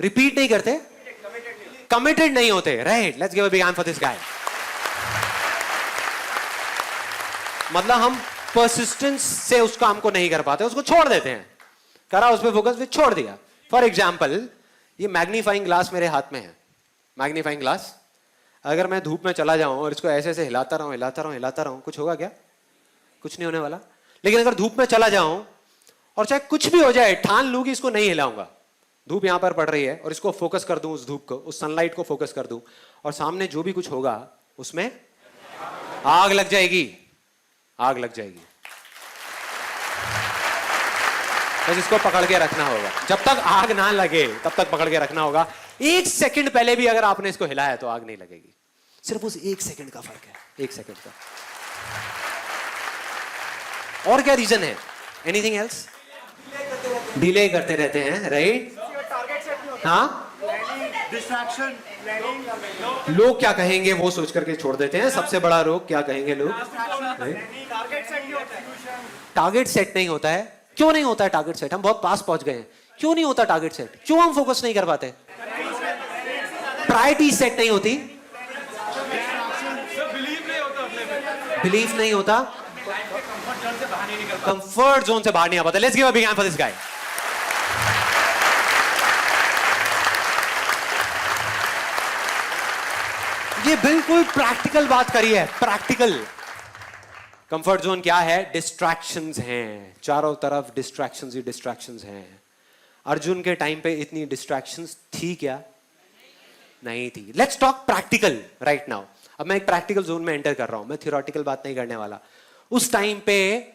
B: रिपीट नहीं करते, कमिटेड नहीं होते। Right, let's give a big hand for this गाय। मतलब हम परसिस्टेंस से उस काम को नहीं कर पाते, उसको छोड़ देते हैं। करा उस पर फोकस, फिर छोड़ दिया। फॉर एग्जाम्पल, ये मैग्नीफाइंग ग्लास मेरे हाथ में है। मैग्नीफाइंग ग्लास, अगर मैं धूप में चला जाऊं और इसको ऐसे ऐसे हिलाता रहूं, हिलाता रहूं, हिलाता रहूं, कुछ होगा क्या? कुछ नहीं होने वाला। लेकिन अगर धूप में चला जाऊं और चाहे कुछ भी हो जाए, ठान लूं कि इसको नहीं हिलाऊंगा, धूप यहां पर पड़ रही है और इसको फोकस कर दूं, उस धूप को, उस सनलाइट को फोकस कर दूं, और सामने जो भी कुछ होगा उसमें आग लग जाएगी, आग लग जाएगी। बस इसको पकड़ के रखना होगा, जब तक आग ना लगे तब तक पकड़ के रखना होगा। 1 सेकंड पहले भी अगर आपने इसको हिलाया तो आग नहीं लगेगी। सिर्फ उस 1 सेकंड का फर्क है, 1 सेकंड का। और क्या रीजन है? Anything else? डिले करते रहते हैं, राइट? हाँ, लोग क्या कहेंगे वो सोच करके छोड़ देते हैं। सबसे बड़ा रोग क्या कहेंगे लोग? टारगेट सेट नहीं होता है। क्यों नहीं होता है टारगेट सेट? हम बहुत पास पहुंच गए हैं, क्यों नहीं होता टारगेट सेट? क्यों हम फोकस नहीं कर पाते? प्रायोरिटी सेट नहीं होती, बिलीफ नहीं होता, कंफर्ट जोन से बाहर नहीं आ पाता। Let's give a big hand for this गाय। ये बिल्कुल प्रैक्टिकल बात करी है, प्रैक्टिकल। कंफर्ट जोन क्या है? डिस्ट्रैक्शंस हैं, चारों तरफ डिस्ट्रैक्शंस ही डिस्ट्रैक्शंस हैं। अर्जुन के टाइम पे इतनी डिस्ट्रैक्शंस थी क्या? नहीं थी। Let's talk practical right now. अब मैं एक प्रैक्टिकल जोन में एंटर कर रहा हूं, मैं थियोरेटिकल बात नहीं करने वाला। उस टाइम पे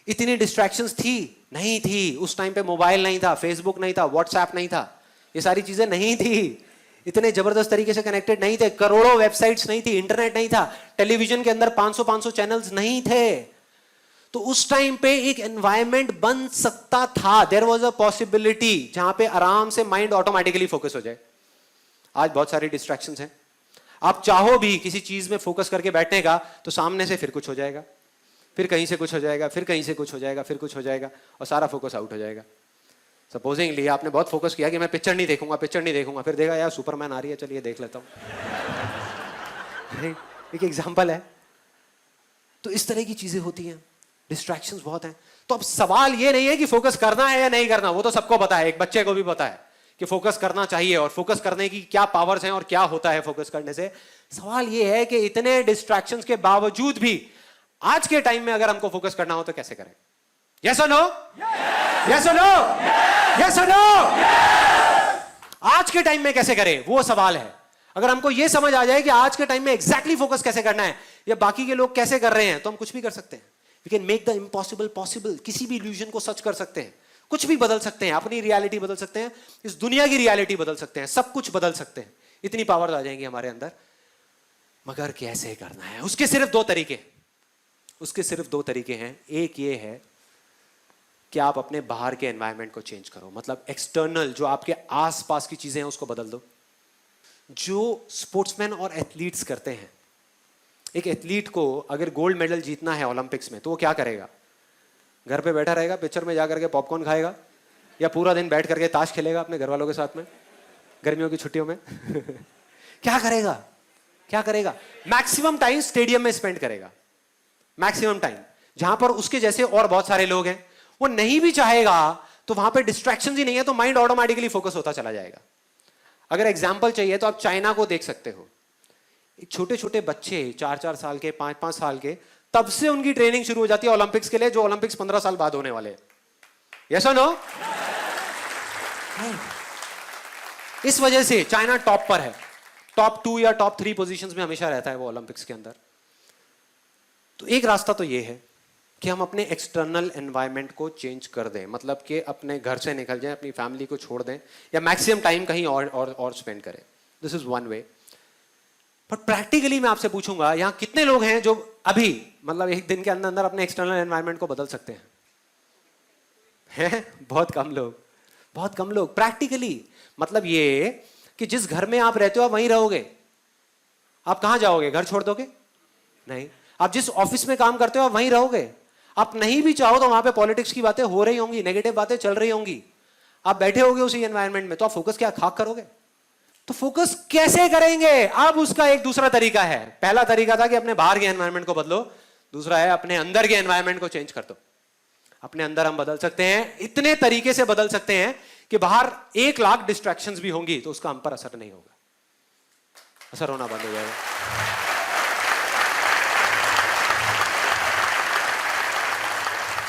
B: इतनी डिस्ट्रैक्शंस थी? नहीं थी। उस टाइम पे मोबाइल नहीं था, फेसबुक नहीं था, व्हाट्सएप नहीं था, ये सारी चीजें नहीं थी, इतने जबरदस्त तरीके से कनेक्टेड नहीं थे, करोड़ों वेबसाइट्स नहीं थी, इंटरनेट नहीं था, टेलीविजन के अंदर 500 चैनल्स नहीं थे। तो उस टाइम पे एक एनवायरनमेंट बन सकता था, देयर वाज अ पॉसिबिलिटी, जहां पे आराम से माइंड ऑटोमेटिकली फोकस हो जाए। आज बहुत सारी डिस्ट्रैक्शंस हैं, आप चाहो भी किसी चीज में फोकस करके बैठने का तो सामने से फिर कुछ हो जाएगा, फिर कहीं से कुछ हो जाएगा, फिर कहीं से कुछ हो जाएगा, फिर कुछ हो जाएगा, और सारा फोकस आउट हो जाएगा। सपोजिंगली आपने बहुत फोकस किया कि मैं पिक्चर नहीं देखूंगा, पिक्चर नहीं देखूंगा, फिर देखा यार सुपरमैन आ रही है, चलिए देख लेता हूं। एक एग्जांपल है। तो इस तरह की चीजें होती हैं, डिस्ट्रैक्शंस बहुत हैं। तो अब सवाल ये नहीं है कि फोकस करना है या नहीं करना, वो तो सबको पता है, एक बच्चे को भी पता है कि फोकस करना चाहिए और फोकस करने की क्या पावर्स हैं और क्या होता है फोकस करने से। सवाल ये है कि इतने डिस्ट्रैक्शंस के बावजूद भी आज के टाइम में अगर हमको फोकस करना हो तो कैसे करें? यस और नो? यस और नो? यस और नो? आज के टाइम में कैसे करें, वो सवाल है। अगर हमको यह समझ आ जाए कि आज के टाइम में एग्जैक्टली फोकस कैसे करना है, या बाकी के लोग कैसे कर रहे हैं, तो हम कुछ भी कर सकते हैं। We can make the impossible possible. किसी भी इल्यूजन को सच कर सकते हैं, कुछ भी बदल सकते हैं, अपनी रियलिटी बदल सकते हैं, इस दुनिया की रियलिटी बदल सकते हैं, सब कुछ बदल सकते हैं। इतनी पावर आ जाएंगी हमारे अंदर। मगर कैसे करना है? उसके सिर्फ दो तरीके हैं। एक ये है कि आप अपने बाहर के एनवायरनमेंट को चेंज करो, मतलब एक्सटर्नल जो आपके आसपास की चीजें हैं उसको बदल दो। जो स्पोर्ट्समैन और एथलीट्स करते हैं, एक एथलीट को अगर गोल्ड मेडल जीतना है ओलंपिक्स में तो वो क्या करेगा? घर पे बैठा रहेगा, पिक्चर में जाकर के पॉपकॉर्न खाएगा, या पूरा दिन बैठ करके ताश खेलेगा अपने घर वालों के साथ में गर्मियों की छुट्टियों में? क्या करेगा? मैक्सिमम टाइम स्टेडियम में स्पेंड करेगा, मैक्सिमम टाइम, जहां पर उसके जैसे और बहुत सारे लोग हैं। वो नहीं भी चाहेगा तो वहां पे डिस्ट्रैक्शंस ही नहीं है, तो माइंड ऑटोमेटिकली फोकस होता चला जाएगा। अगर एग्जांपल चाहिए तो आप चाइना को देख सकते हो। छोटे छोटे बच्चे 4-4 साल के, 5-5 साल के, तब से उनकी ट्रेनिंग शुरू हो जाती है ओलंपिक्स के लिए, जो ओलंपिक्स 15 साल बाद होने वाले हैं। यस और नो? इस वजह से चाइना टॉप पर है, टॉप 2 या टॉप 3 पोजीशंस में हमेशा रहता है वो ओलंपिक्स के अंदर। तो एक रास्ता तो ये है कि हम अपने एक्सटर्नल एनवायरनमेंट को चेंज कर दें, मतलब कि अपने घर से निकल जाएं, अपनी फैमिली को छोड़ दें, या मैक्सिमम टाइम कहीं और स्पेंड करें। This is one way. But practically मैं आपसे पूछूंगा, यहां कितने लोग हैं जो अभी मतलब एक दिन के अंदर अंदर अपने एक्सटर्नल एनवायरनमेंट को बदल सकते हैं? बहुत कम लोग। प्रैक्टिकली मतलब ये कि जिस घर में आप रहते हो आप वहीं रहोगे, आप कहां जाओगे? घर छोड़ दोगे? नहीं। आप जिस ऑफिस में काम करते हो आप वहीं रहोगे। आप नहीं भी चाहो तो वहां पे पॉलिटिक्स की बातें हो रही होंगी, नेगेटिव बातें चल रही होंगी, आप बैठे होगे उसी एनवायरनमेंट में, तो आप फोकस क्या खाक करोगे? तो फोकस कैसे करेंगे? अब उसका एक दूसरा तरीका है। पहला तरीका था कि अपने बाहर के एनवायरनमेंट को बदलो, दूसरा है अपने अंदर के एनवायरनमेंट को चेंज कर दो। अपने अंदर हम बदल सकते हैं, इतने तरीके से बदल सकते हैं कि बाहर 1 लाख डिस्ट्रैक्शंस भी होंगी तो उसका हम पर असर नहीं होगा, असर होना बंद हो जाएगा।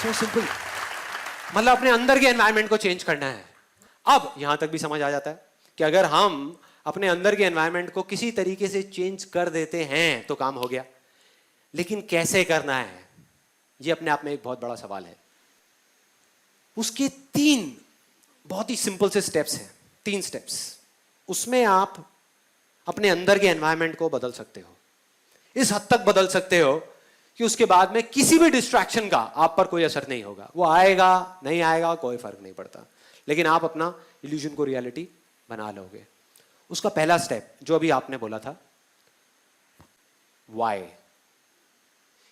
B: सो सिंपल, मतलब अपने अंदर के एनवायरनमेंट को चेंज करना है। अब यहां तक भी समझ आ जाता है कि अगर हम अपने अंदर के एनवायरनमेंट को किसी तरीके से चेंज कर देते हैं तो काम हो गया। लेकिन कैसे करना है, यह अपने आप में एक बहुत बड़ा सवाल है। उसके 3 बहुत ही सिंपल से स्टेप्स हैं, 3 स्टेप्स। उसमें आप अपने अंदर के एनवायरनमेंट को बदल सकते हो, इस हद तक बदल सकते हो कि उसके बाद में किसी भी डिस्ट्रैक्शन का आप पर कोई असर नहीं होगा। वो आएगा नहीं आएगा कोई फर्क नहीं पड़ता, लेकिन आप अपना इल्यूजन को रियलिटी बना लोगे। उसका पहला स्टेप जो अभी आपने बोला था, वाई,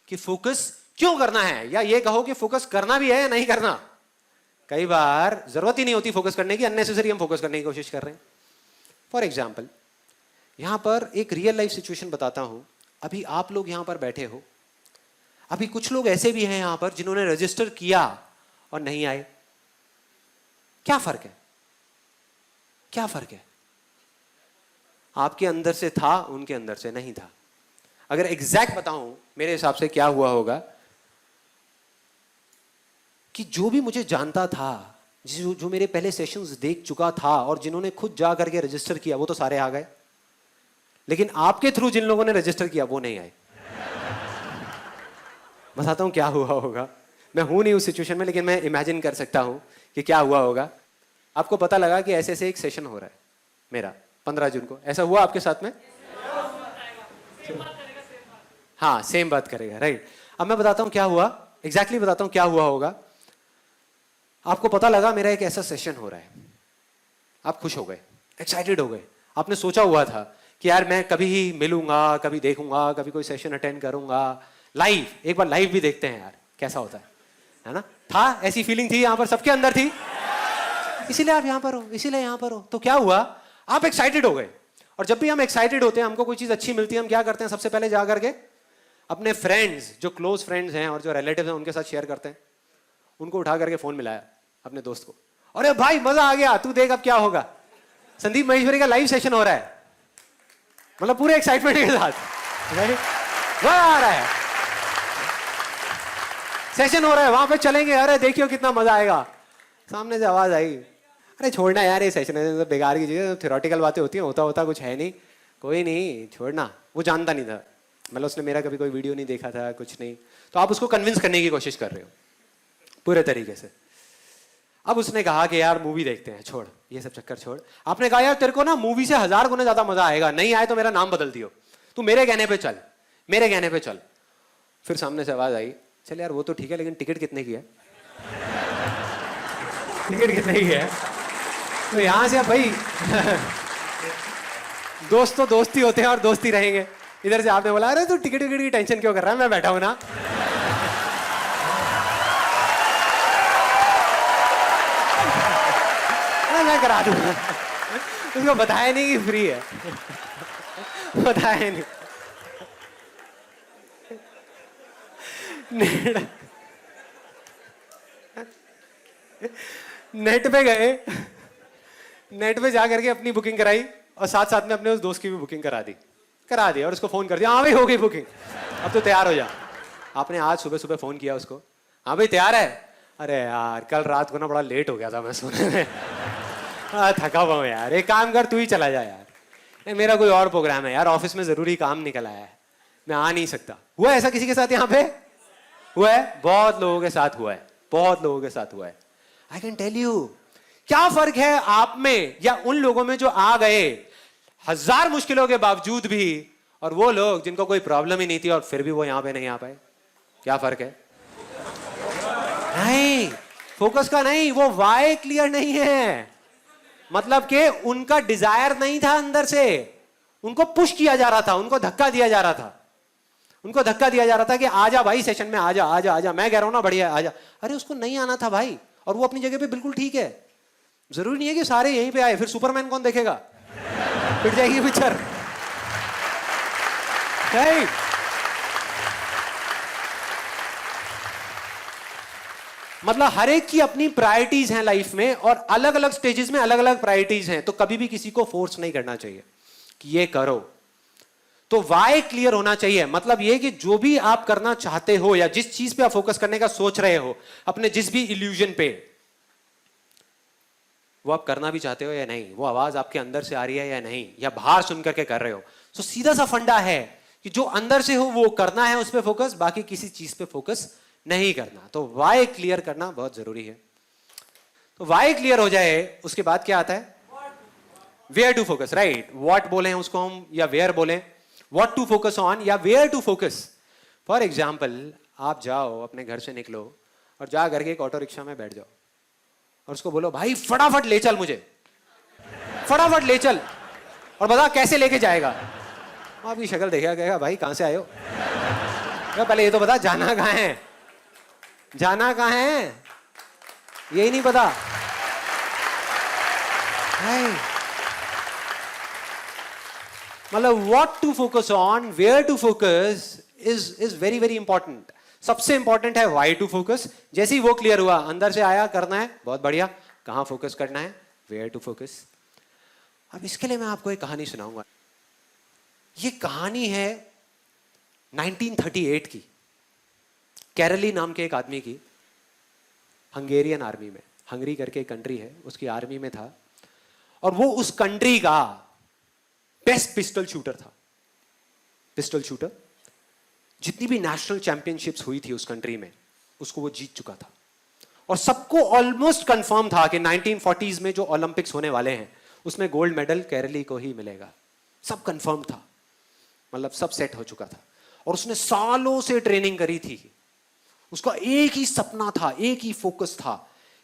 B: कि फोकस क्यों करना है, या ये कहो कि फोकस करना भी है या नहीं करना। कई बार जरूरत ही नहीं होती फोकस करने की, अननेसेसरी हम फोकस करने की कोशिश कर रहे हैं। फॉर एग्जाम्पल, यहां पर एक रियल लाइफ सिचुएशन बताता हूं। अभी आप लोग यहां पर बैठे हो, अभी कुछ लोग ऐसे भी हैं यहां पर जिन्होंने रजिस्टर किया और नहीं आए। क्या फर्क है? आपके अंदर से था, उनके अंदर से नहीं था। अगर एग्जैक्ट बताऊं मेरे हिसाब से क्या हुआ होगा कि जो भी मुझे जानता था, जो मेरे पहले सेशंस देख चुका था और जिन्होंने खुद जा करके रजिस्टर किया, वो तो सारे आ गए, लेकिन आपके थ्रू जिन लोगों ने रजिस्टर किया वो नहीं आए। बताता हूं क्या हुआ होगा। मैं हूं नहीं उस सिचुएशन में, लेकिन मैं इमेजिन कर सकता हूं कि क्या हुआ होगा। आपको पता लगा कि ऐसे ऐसे एक सेशन हो रहा है मेरा 15 जून को, ऐसा हुआ आपके साथ में? हाँ, सेम बात करेगा, राइट। अब मैं बताता हूं क्या हुआ, एग्जैक्टली बताता हूं क्या हुआ होगा। आपको पता लगा मेरा एक ऐसा सेशन हो रहा है, आप खुश हो गए, एक्साइटेड हो गए। आपने सोचा हुआ था कि यार मैं कभी ही मिलूंगा, कभी देखूंगा, कभी कोई सेशन अटेंड करूंगा, लाइव, एक बार लाइव भी देखते हैं यार कैसा होता है ना। था, ऐसी फीलिंग थी, यहां पर सबके अंदर थी, इसीलिए आप यहां पर हो, इसीलिए यहां पर हो। तो क्या हुआ, आप एक्साइटेड हो गए। और जब भी हम एक्साइटेड होते हैं, हमको कोई चीज अच्छी मिलती है, हम क्या करते हैं, सबसे पहले जा करके अपने फ्रेंड्स, जो क्लोज फ्रेंड्स हैं और जो रिलेटिव हैं, उनके साथ शेयर करते हैं। उनको उठा करके फोन मिलाया अपने दोस्त को, अरे भाई मजा आ गया, तू देख अब क्या होगा, संदीप महेश्वरी का लाइव सेशन हो रहा है। मतलब पूरे एक्साइटमेंट के साथ मजा आ रहा है, सेशन हो रहा है, वहां पे चलेंगे, अरे देखियो कितना मजा आएगा। सामने से आवाज आई, अरे छोड़ना यार, ये सेशन है तो बेकार की चीज, थ्योरेटिकल बातें होती हैं, होता कुछ है नहीं, कोई नहीं, छोड़ना। वो जानता नहीं था, मतलब उसने मेरा कभी कोई वीडियो नहीं देखा था, कुछ नहीं। तो आप उसको कन्विंस करने की कोशिश कर रहे हो पूरे तरीके से। अब उसने कहा कि यार मूवी देखते हैं, छोड़ ये सब चक्कर छोड़। आपने कहा यार तेरे को ना मूवी से 1000 गुना ज्यादा मजा आएगा, नहीं आए तो मेरा नाम बदल दियो, तू मेरे कहने पे चल, मेरे कहने पे चल। फिर सामने से आवाज आई, चल यार वो तो ठीक है, लेकिन टिकट कितने की है? टिकट कितने की है? तो यहां से अब भाई दोस्त तो दोस्ती होते हैं और दोस्ती रहेंगे। इधर से आपने बोला, अरे तू टिकट विकट की टेंशन क्यों कर रहा है, मैं बैठा हूं ना। मैं करा दूंगा। उसको बताया नहीं कि फ्री है, बताया नहीं। नेट पे गए, नेट पे जा करके अपनी बुकिंग कराई और साथ साथ में अपने उस दोस्त की भी बुकिंग करा दी और उसको फोन कर दिया, हाँ भाई हो गई बुकिंग, अब तो तैयार हो जा। आपने आज सुबह सुबह फोन किया उसको, हाँ भाई तैयार है? अरे यार कल रात को ना बड़ा लेट हो गया था मैं सोने में, थका हुआ हूँ यार, एक काम कर तू ही चला जा यार, मेरा कोई और प्रोग्राम है यार, ऑफिस में जरूरी काम निकल आया है, मैं आ नहीं सकता। हुआ ऐसा किसी के साथ यहाँ पे? हुआ है, बहुत लोगों के साथ हुआ है, बहुत लोगों के साथ हुआ है। आई कैन टेल यू, क्या फर्क है आप में या उन लोगों में जो आ गए 1000 मुश्किलों के बावजूद भी, और वो लोग जिनको कोई प्रॉब्लम ही नहीं थी और फिर भी वो यहां पे नहीं आ पाए? क्या फर्क है? नहीं, फोकस का नहीं, वो वाई क्लियर नहीं है, मतलब कि उनका डिजायर नहीं था अंदर से, उनको पुश किया जा रहा था, उनको धक्का दिया जा रहा था, उनको धक्का दिया जा रहा था कि आजा भाई सेशन में, आजा आजा आजा, मैं कह रहा हूं ना बढ़िया आजा। अरे उसको नहीं आना था भाई, और वो अपनी जगह पे बिल्कुल ठीक है। जरूरी नहीं है कि सारे यहीं पे आए, फिर सुपरमैन कौन देखेगा, पिट जाएगी पिक्चर। मतलब हर एक की अपनी प्रायोरिटीज हैं लाइफ में, और अलग अलग स्टेजेस में अलग अलग प्रायोरिटीज हैं। तो कभी भी किसी को फोर्स नहीं करना चाहिए कि ये करो। तो वाई क्लियर होना चाहिए, मतलब ये कि जो भी आप करना चाहते हो या जिस चीज पे आप फोकस करने का सोच रहे हो, अपने जिस भी इल्यूजन पे, वो आप करना भी चाहते हो या नहीं, वो आवाज आपके अंदर से आ रही है या नहीं, या बाहर सुन करके कर रहे हो। तो सीधा सा फंडा है कि जो अंदर से हो वो करना है, उस पर फोकस, बाकी किसी चीज पे फोकस नहीं करना। तो वाई क्लियर करना बहुत जरूरी है। तो वाई क्लियर हो जाए, उसके बाद क्या आता है? Where to focus, right. What बोले उसको हम, या वेयर बोले, व्हाट टू फोकस ऑन या where to focus. For example, आप जाओ अपने घर से निकलो और जा करके एक ऑटो रिक्शा में बैठ जाओ और उसको बोलो भाई फटाफट ले चल मुझे, फटाफट ले चल, और बता कैसे लेके जाएगा। आपकी शक्ल देखा कहेगा भाई कहां से आए हो, पहले ये तो बता जाना कहां है, जाना कहां है, यही नहीं पता। मतलब what to focus on, where to focus is very very important. सबसे इंपॉर्टेंट है वाई टू फोकस। जैसे ही वो क्लियर हुआ, अंदर से आया करना है, बहुत बढ़िया, कहां फोकस करना है, वेयर टू फोकस। अब इसके लिए मैं आपको एक कहानी सुनाऊंगा। ये कहानी है 1938 की, कैरली नाम के एक आदमी की, हंगेरियन आर्मी में, हंगरी करके एक कंट्री है, उसकी आर्मी में था, और वो उस कंट्री का बेस्ट पिस्टल शूटर था। पिस्टल शूटर, जितनी भी नेशनल चैंपियनशिप्स हुई थी उस कंट्री में, उसको वो जीत चुका था। और सबको ऑलमोस्ट कंफर्म था कि 1940s में जो ओलंपिक्स होने वाले हैं उसमें गोल्ड मेडल केरली को ही मिलेगा। सब कंफर्म था, मतलब सब सेट हो चुका था। और उसने सालों से ट्रेनिंग करी थी। उसका एक ही सपना था, एक ही फोकस था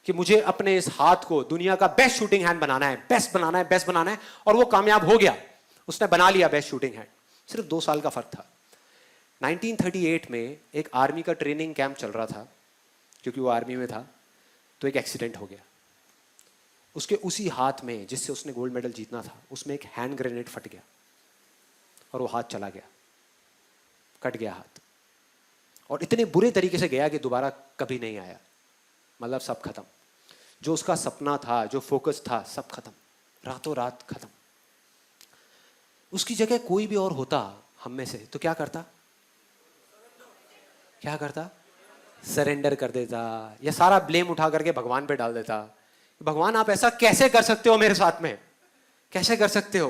B: कि मुझे अपने इस हाथ को दुनिया का बेस्ट शूटिंग हैंड बनाना है, बेस्ट बनाना है, बेस्ट बनाना है। और वो कामयाब हो गया, उसने बना लिया बेस्ट शूटिंग हैंड। सिर्फ 2 साल का फर्क था। 1938 में एक आर्मी का ट्रेनिंग कैंप चल रहा था, क्योंकि वो आर्मी में था, तो एक एक्सीडेंट हो गया। उसके उसी हाथ में जिससे उसने गोल्ड मेडल जीतना था, उसमें एक हैंड ग्रेनेड फट गया और वो हाथ चला गया, कट गया हाथ। और इतने बुरे तरीके से गया कि दोबारा कभी नहीं आया। मतलब सब खत्म, जो उसका सपना था, जो फोकस था, सब खत्म, रातों रात खत्म। उसकी जगह कोई भी और होता हम में से तो क्या करता? क्या करता? सरेंडर कर देता, या सारा ब्लेम उठा करके भगवान पे डाल देता। भगवान आप ऐसा कैसे कर सकते हो मेरे साथ में? कैसे कर सकते हो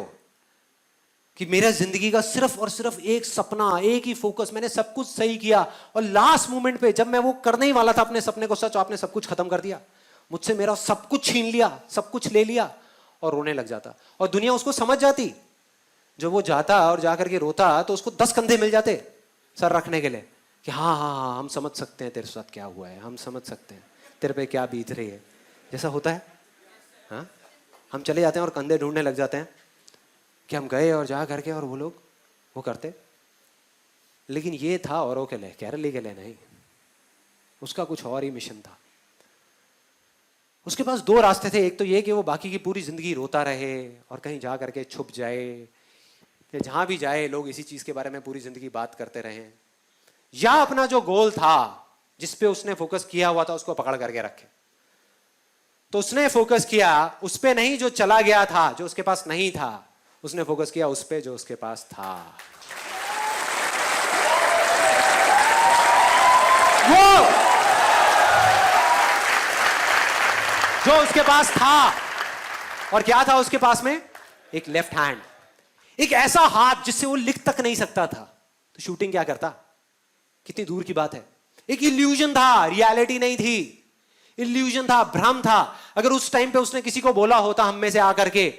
B: कि मेरा जिंदगी का सिर्फ और सिर्फ एक सपना, एक ही फोकस, मैंने सब कुछ सही किया और लास्ट मोमेंट पे जब मैं वो करने ही वाला था अपने सपने को सच, आपने सब कुछ खत्म कर दिया, मुझसे मेरा सब कुछ छीन लिया, सब कुछ ले लिया। और रोने लग जाता। और दुनिया उसको समझ जाती। जब वो जाता और जाकर के रोता तो उसको 10 कंधे मिल जाते सर रखने के लिए कि हाँ हाँ हाँ, हम समझ सकते हैं तेरे साथ क्या हुआ है, हम समझ सकते हैं तेरे पे क्या बीत रही है। जैसा होता है, हाँ, हम चले जाते हैं और कंधे ढूंढने लग जाते हैं कि हम गए और जा करके और वो लोग वो करते। लेकिन ये था औरों के लिए, केरली के लिए नहीं। उसका कुछ और ही मिशन था। उसके पास 2 रास्ते थे। एक तो ये कि वो बाकी की पूरी जिंदगी रोता रहे और कहीं जा करके छुप जाए, या जहां भी जाए लोग इसी चीज के बारे में पूरी जिंदगी बात करते रहे, या अपना जो गोल था जिस पे उसने फोकस किया हुआ था उसको पकड़ करके रखे। तो उसने फोकस किया उस पे नहीं जो चला गया था, जो उसके पास नहीं था। उसने फोकस किया उस पे जो उसके पास था। वो जो उसके पास था। और क्या था उसके पास में? एक लेफ्ट हैंड, एक ऐसा हाथ जिससे वो लिख तक नहीं सकता था। तो शूटिंग क्या करता? कितनी दूर की बात है। एक इल्यूजन था, रियलिटी नहीं थी। इल्यूजन था, भ्रम था। अगर उस टाइम पे उसने किसी को बोला होता हम में से आकर के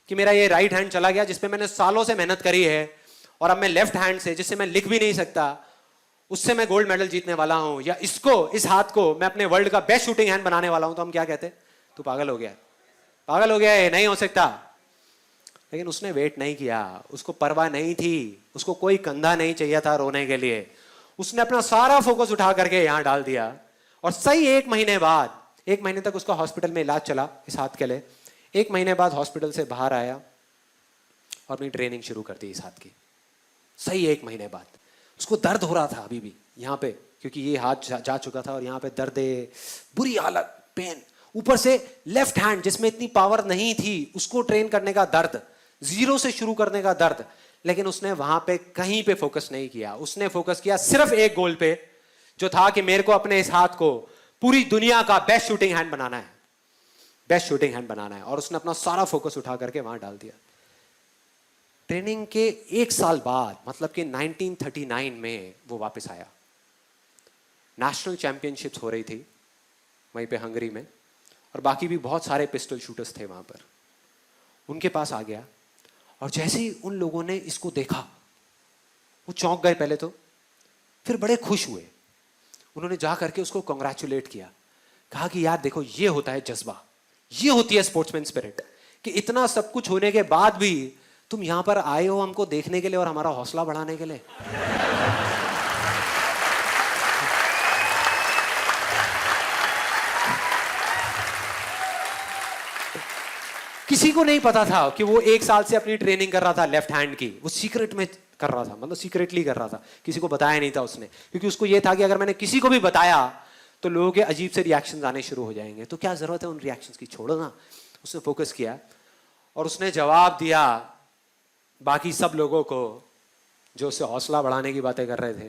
B: कि मेरा ये राइट हैंड चला गया जिसपे मैंने सालों से मेहनत करी है, और अब मैं लेफ्ट हैंड से जिससे मैं लिख भी नहीं सकता, उससे मैं गोल्ड मेडल जीतने वाला हूं, या इसको, इस हाथ को मैं अपने वर्ल्ड का बेस्ट शूटिंग हैंड बनाने वाला हूं, तो हम क्या कहते? तू पागल हो गया, पागल हो गया है, नहीं हो सकता। लेकिन उसने वेट नहीं किया, उसको परवाह नहीं थी, उसको कोई कंधा नहीं चाहिए था रोने के लिए। उसने अपना सारा फोकस उठा करके यहां डाल दिया। और सही 1 महीने बाद, 1 महीने तक उसका हॉस्पिटल में इलाज चला इस हाथ के लिए। 1 महीने बाद हॉस्पिटल से बाहर आया और अपनी ट्रेनिंग शुरू कर दी इस हाथ की। सही 1 महीने बाद उसको दर्द हो रहा था अभी भी यहाँ पे, क्योंकि ये हाथ जा चुका था और यहाँ पे दर्द, बुरी हालत, पेन। ऊपर से लेफ्ट हैंड जिसमें इतनी पावर नहीं थी, उसको ट्रेन करने का दर्द, 0 से शुरू करने का दर्द। लेकिन उसने वहां पे कहीं पे फोकस नहीं किया। उसने फोकस किया सिर्फ एक गोल पे, जो था कि मेरे को अपने इस हाथ को पूरी दुनिया का बेस्ट शूटिंग हैंड बनाना है, बेस्ट शूटिंग हैंड बनाना है। और उसने अपना सारा फोकस उठा करके वहां डाल दिया। ट्रेनिंग के 1 साल बाद, मतलब कि 1939 में वो वापस आया। नेशनल चैंपियनशिप्स हो रही थी वहीं पे हंगरी में, और बाकी भी बहुत सारे पिस्टल शूटर्स थे वहां पर। उनके पास आ गया और जैसे ही उन लोगों ने इसको देखा, वो चौंक गए पहले तो, फिर बड़े खुश हुए। उन्होंने जा करके उसको कॉन्ग्रेचुलेट किया, कहा कि यार देखो, ये होता है जज्बा, ये होती है स्पोर्ट्समैन स्पिरिट, कि इतना सब कुछ होने के बाद भी तुम यहां पर आए हो हमको देखने के लिए और हमारा हौसला बढ़ाने के लिए। किसी को नहीं पता था कि वो 1 साल से अपनी ट्रेनिंग कर रहा था लेफ्ट हैंड की। वो सीक्रेट में कर रहा था, मतलब सीक्रेटली कर रहा था, किसी को बताया नहीं था उसने, क्योंकि उसको ये था कि अगर मैंने किसी को भी बताया तो लोगों के अजीब से रिएक्शंस आने शुरू हो जाएंगे, तो क्या जरूरत है उन रिएक्शंस की, छोड़ो ना। उसने फोकस किया और उसने जवाब दिया बाकी सब लोगों को जो उससे हौसला बढ़ाने की बातें कर रहे थे,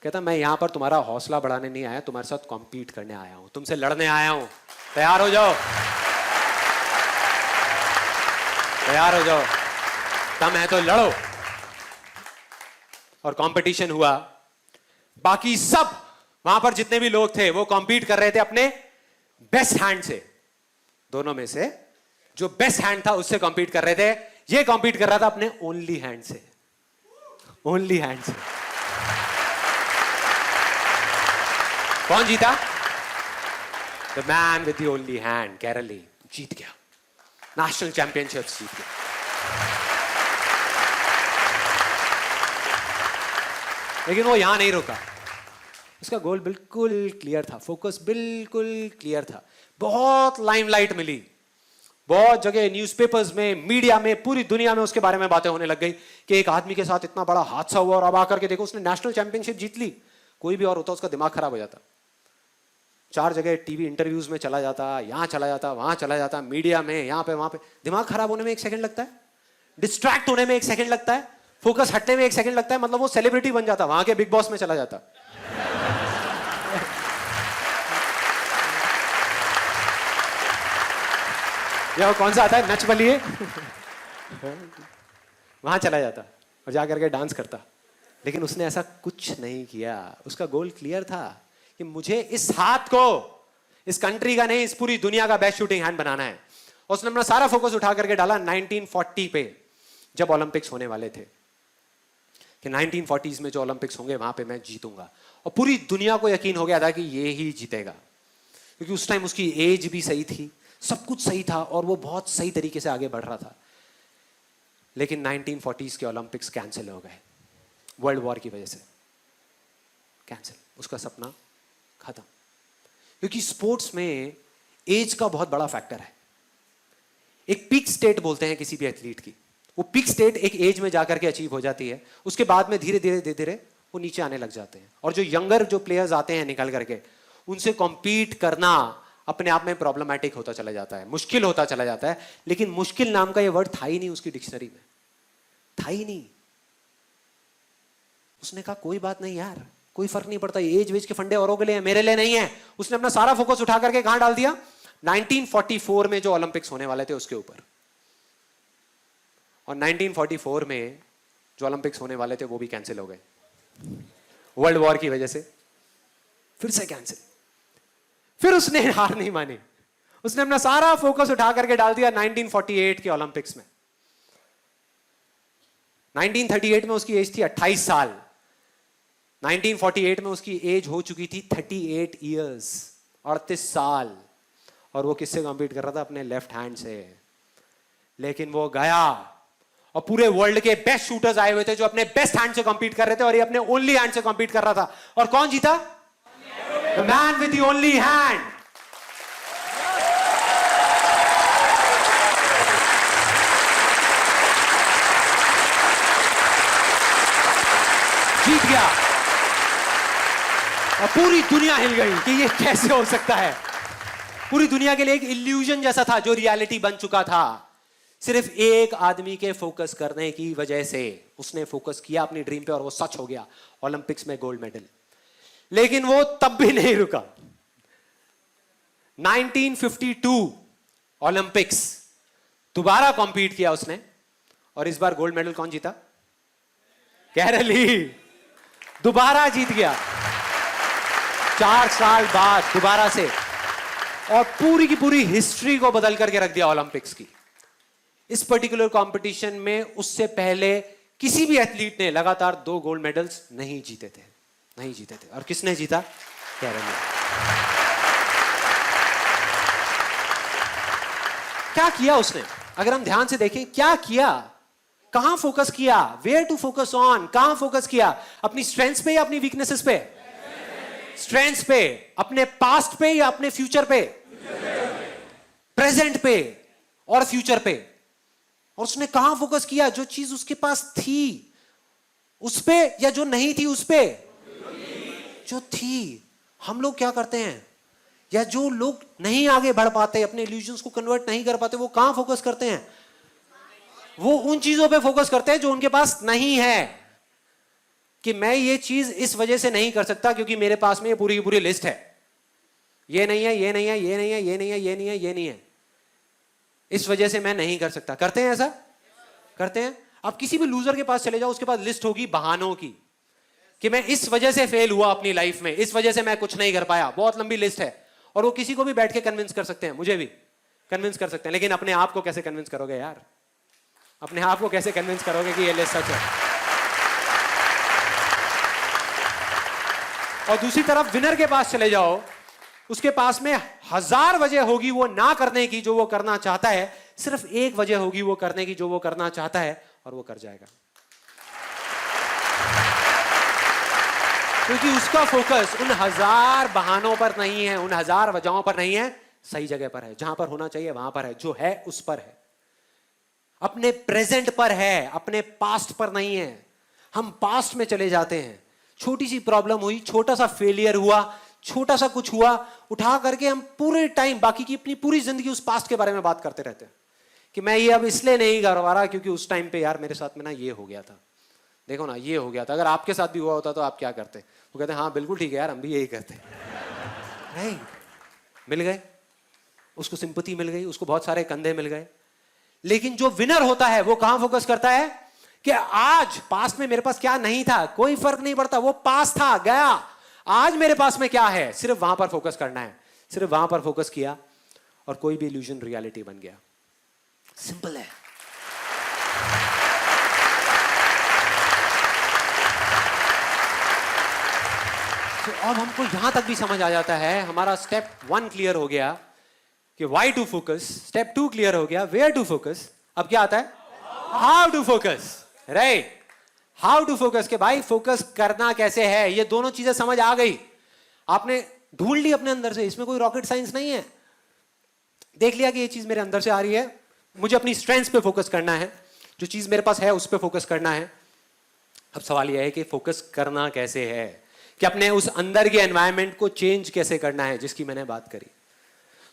B: कहता मैं यहाँ पर तुम्हारा हौसला बढ़ाने नहीं आया, तुम्हारे साथ कॉम्पीट करने आया हूँ, तुमसे लड़ने आया हूँ, तैयार हो जाओ, तैयार हो जाओ, दम है तो लड़ो। और कंपटीशन हुआ, बाकी सब वहां पर जितने भी लोग थे वो कॉम्पीट कर रहे थे अपने बेस्ट हैंड से। दोनों में से जो बेस्ट हैंड था उससे कॉम्पीट कर रहे थे, ये कॉम्पीट कर रहा था अपने ओनली हैंड से, ओनली हैंड से। कौन जीता? The man with the only hand, Karoly जीत गया, नेशनल चैंपियनशिप जीत गया। लेकिन वो यहां नहीं रुका, उसका गोल बिल्कुल क्लियर था, फोकस बिल्कुल क्लियर था। बहुत लाइमलाइट मिली, बहुत जगह न्यूज़पेपर्स में, मीडिया में, पूरी दुनिया में उसके बारे में बातें होने लग गई कि एक आदमी के साथ इतना बड़ा हादसा हुआ और अब आकर के देखो उसने नेशनल चैंपियनशिप जीत ली। कोई भी और होता उसका दिमाग खराब हो जाता, 4 जगह टीवी इंटरव्यूज में चला जाता, यहां चला जाता, वहां चला जाता, मीडिया में, यहां पे वहां पे। दिमाग खराब होने में 1 सेकंड लगता है, डिस्ट्रैक्ट होने में 1 सेकंड लगता है, फोकस हटने में 1 सेकंड लगता है, मतलब वो सेलिब्रिटी बन जाता, वहां के बिग बॉस में चला जाता। ये कौन सा आता है, नच बलिए, वहां चला जाता और जाकर के डांस करता। लेकिन उसने ऐसा कुछ नहीं किया, उसका गोल क्लियर था कि मुझे इस हाथ को इस कंट्री का नहीं, इस पूरी दुनिया का बेस्ट शूटिंग हैंड बनाना है। उसने अपना सारा फोकस उठा करके डाला 1940 पे, जब ओलंपिक्स होने वाले थे, कि 1940s में जो ओलंपिक्स होंगे वहां पे मैं जीतूंगा। और पूरी दुनिया को यकीन हो गया था कि ये ही जीतेगा, क्योंकि उस टाइम उसकी एज भी सही थी, सब कुछ सही था और वो बहुत सही तरीके से आगे बढ़ रहा था। लेकिन 1940s के ओलंपिक्स कैंसिल हो गए, वर्ल्ड वॉर की वजह से कैंसिल, उसका सपना खत्म। क्योंकि स्पोर्ट्स में एज का बहुत बड़ा फैक्टर है। एक पीक स्टेट बोलते हैं किसी भी एथलीट की, वो पीक स्टेट एक एज में जाकर के अचीव हो जाती है, उसके बाद में धीरे धीरे धीरे धीरे वो नीचे आने लग जाते हैं। और जो यंगर जो प्लेयर्स आते हैं निकल करके, उनसे कॉम्पीट करना अपने आप में प्रॉब्लमैटिक होता चला जाता है, मुश्किल होता चला जाता है। लेकिन मुश्किल नाम का ये वर्ड था ही नहीं उसकी डिक्शनरी में, था ही नहीं। उसने कहा कोई बात नहीं यार, कोई फर्क नहीं पड़ता, एज वेज के फंडे औरों के लिए है, मेरे लिए नहीं है। उसने अपना सारा फोकस उठा करके कहां डाल दिया? 1944 में जो ओलंपिक्स होने वाले थे उसके ऊपर। और 1944 में जो ओलंपिक्स होने वाले थे वो भी कैंसिल हो गए, वर्ल्ड वॉर की वजह से फिर से कैंसिल। फिर उसने हार नहीं मानी, उसने अपना सारा फोकस उठा करके डाल दिया 1948 के ओलंपिक्स में। 1938 में उसकी एज थी 28 साल, 1948 में उसकी एज हो चुकी थी 38 इयर्स, 38 साल। और वो किससे कॉम्पीट कर रहा था? अपने लेफ्ट हैंड से। लेकिन वो गया और पूरे वर्ल्ड के बेस्ट शूटर्स आए हुए थे जो अपने बेस्ट हैंड से कॉम्पीट कर रहे थे, और ये अपने ओनली हैंड से कॉम्पीट कर रहा था। और कौन जीता? The man with the only hand. जीत गया। और पूरी दुनिया हिल गई कि ये कैसे हो सकता है। पूरी दुनिया के लिए एक इल्यूजन जैसा था जो रियलिटी बन चुका था। सिर्फ एक आदमी के फोकस करने की वजह से उसने फोकस किया अपनी ड्रीम पे और वो सच हो गया, ओलंपिक्स में गोल्ड मेडल। लेकिन वो तब भी नहीं रुका। 1952 ओलंपिक्स दोबारा कॉम्पीट किया उसने, और इस बार गोल्ड मेडल कौन जीता? कैरली दोबारा जीत गया 4 साल बाद दोबारा से, और पूरी की पूरी हिस्ट्री को बदल करके रख दिया ओलंपिक्स की। इस पर्टिकुलर कंपटीशन में उससे पहले किसी भी एथलीट ने लगातार 2 गोल्ड मेडल्स नहीं जीते थे, नहीं जीते थे। और किसने जीता? कैरली। क्या किया उसने? अगर हम ध्यान से देखें क्या किया, कहां फोकस किया, वेयर टू फोकस ऑन, कहां फोकस किया? अपनी स्ट्रेंथ्स पे या अपनी वीकनेसेस पे? स्ट्रेंथ्स पे। अपने पास्ट पे या अपने फ्यूचर पे? प्रेजेंट पे और फ्यूचर पे। और उसने कहां फोकस किया? जो चीज उसके पास थी उस पे, या जो नहीं थी उस पे? जो थी। हम लोग क्या करते हैं, या जो लोग नहीं आगे बढ़ पाते, अपने इल्यूजन्स को कन्वर्ट नहीं कर पाते, वो कहां फोकस करते हैं? वो उन चीजों पे फोकस करते हैं जो उनके पास नहीं है, कि मैं ये चीज इस वजह से नहीं कर सकता क्योंकि मेरे पास में ये पूरी की पूरी लिस्ट है, ये नहीं है, ये नहीं है, ये नहीं है, ये नहीं है, ये नहीं है, ये नहीं है, इस वजह से मैं नहीं कर सकता। करते हैं ऐसा? करते हैं। आप किसी भी लूजर के पास चले जाओ, उसके पास लिस्ट होगी बहानों की कि मैं इस वजह से फेल हुआ अपनी लाइफ में, इस वजह से मैं कुछ नहीं कर पाया, बहुत लंबी लिस्ट है। और वो किसी को भी बैठ के कन्विंस कर सकते हैं, मुझे भी कन्विंस कर सकते हैं। लेकिन अपने आप को कैसे कन्विंस करोगे यार? अपने आप को कैसे कन्विंस करोगे कि ये लिस्ट सच है? और दूसरी तरफ विनर के पास चले जाओ, उसके पास में 1000 वजह होगी वो ना करने की जो वो करना चाहता है, सिर्फ एक वजह होगी वो करने की जो वो करना चाहता है, और वो कर जाएगा। क्योंकि उसका फोकस उन 1000 बहानों पर नहीं है, उन 1000 वजहों पर नहीं है, सही जगह पर है, जहां पर होना चाहिए वहां पर है, जो है उस पर है, अपने प्रेजेंट पर है, अपने पास्ट पर नहीं है। हम पास्ट में चले जाते हैं, छोटी सी प्रॉब्लम हुई, छोटा सा फेलियर हुआ, छोटा सा कुछ हुआ, उठा करके हम पूरे टाइम बाकी की अपनी पूरी जिंदगी उस पास्ट के बारे में बात करते रहते हैं कि मैं ये अब इसलिए नहीं कर पा रहा क्योंकि उस टाइम पे यार मेरे साथ में ना ये हो गया था, देखो ना ये हो गया था। अगर आपके साथ भी हुआ होता तो आप क्या करते? वो कहते हैं हाँ बिल्कुल ठीक है यार, हम भी यही करते। नहीं, मिल गए उसको, सिंपैथी मिल गई उसको, बहुत सारे कंधे मिल गए। लेकिन जो विनर होता है वो कहां फोकस करता है कि आज पास्ट में मेरे पास क्या नहीं था, कोई फर्क नहीं पड़ता, वो पास था गया, आज मेरे पास में क्या है, सिर्फ वहां पर फोकस करना है। सिर्फ वहां पर फोकस किया और कोई भी इल्यूजन रियलिटी बन गया। सिंपल है। तो अब हमको यहां तक भी समझ आ जाता है, हमारा स्टेप 1 क्लियर हो गया कि why to focus, step 2 clear हो गया वेयर टू फोकस। अब क्या आता है? How to focus. Right, how to focus, के भाई फोकस करना कैसे है, ये दोनों चीजें समझ आ गई, आपने ढूंढ ली अपने अंदर से, इसमें कोई रॉकेट साइंस नहीं है। देख लिया कि ये चीज मेरे अंदर से आ रही है, मुझे अपनी स्ट्रेंथ्स पे फोकस करना है, जो चीज मेरे पास है उस पे फोकस करना है। अब सवाल यह है कि फोकस करना कैसे है, कि अपने उस अंदर के एनवायरनमेंट को चेंज कैसे करना है, जिसकी मैंने बात करी।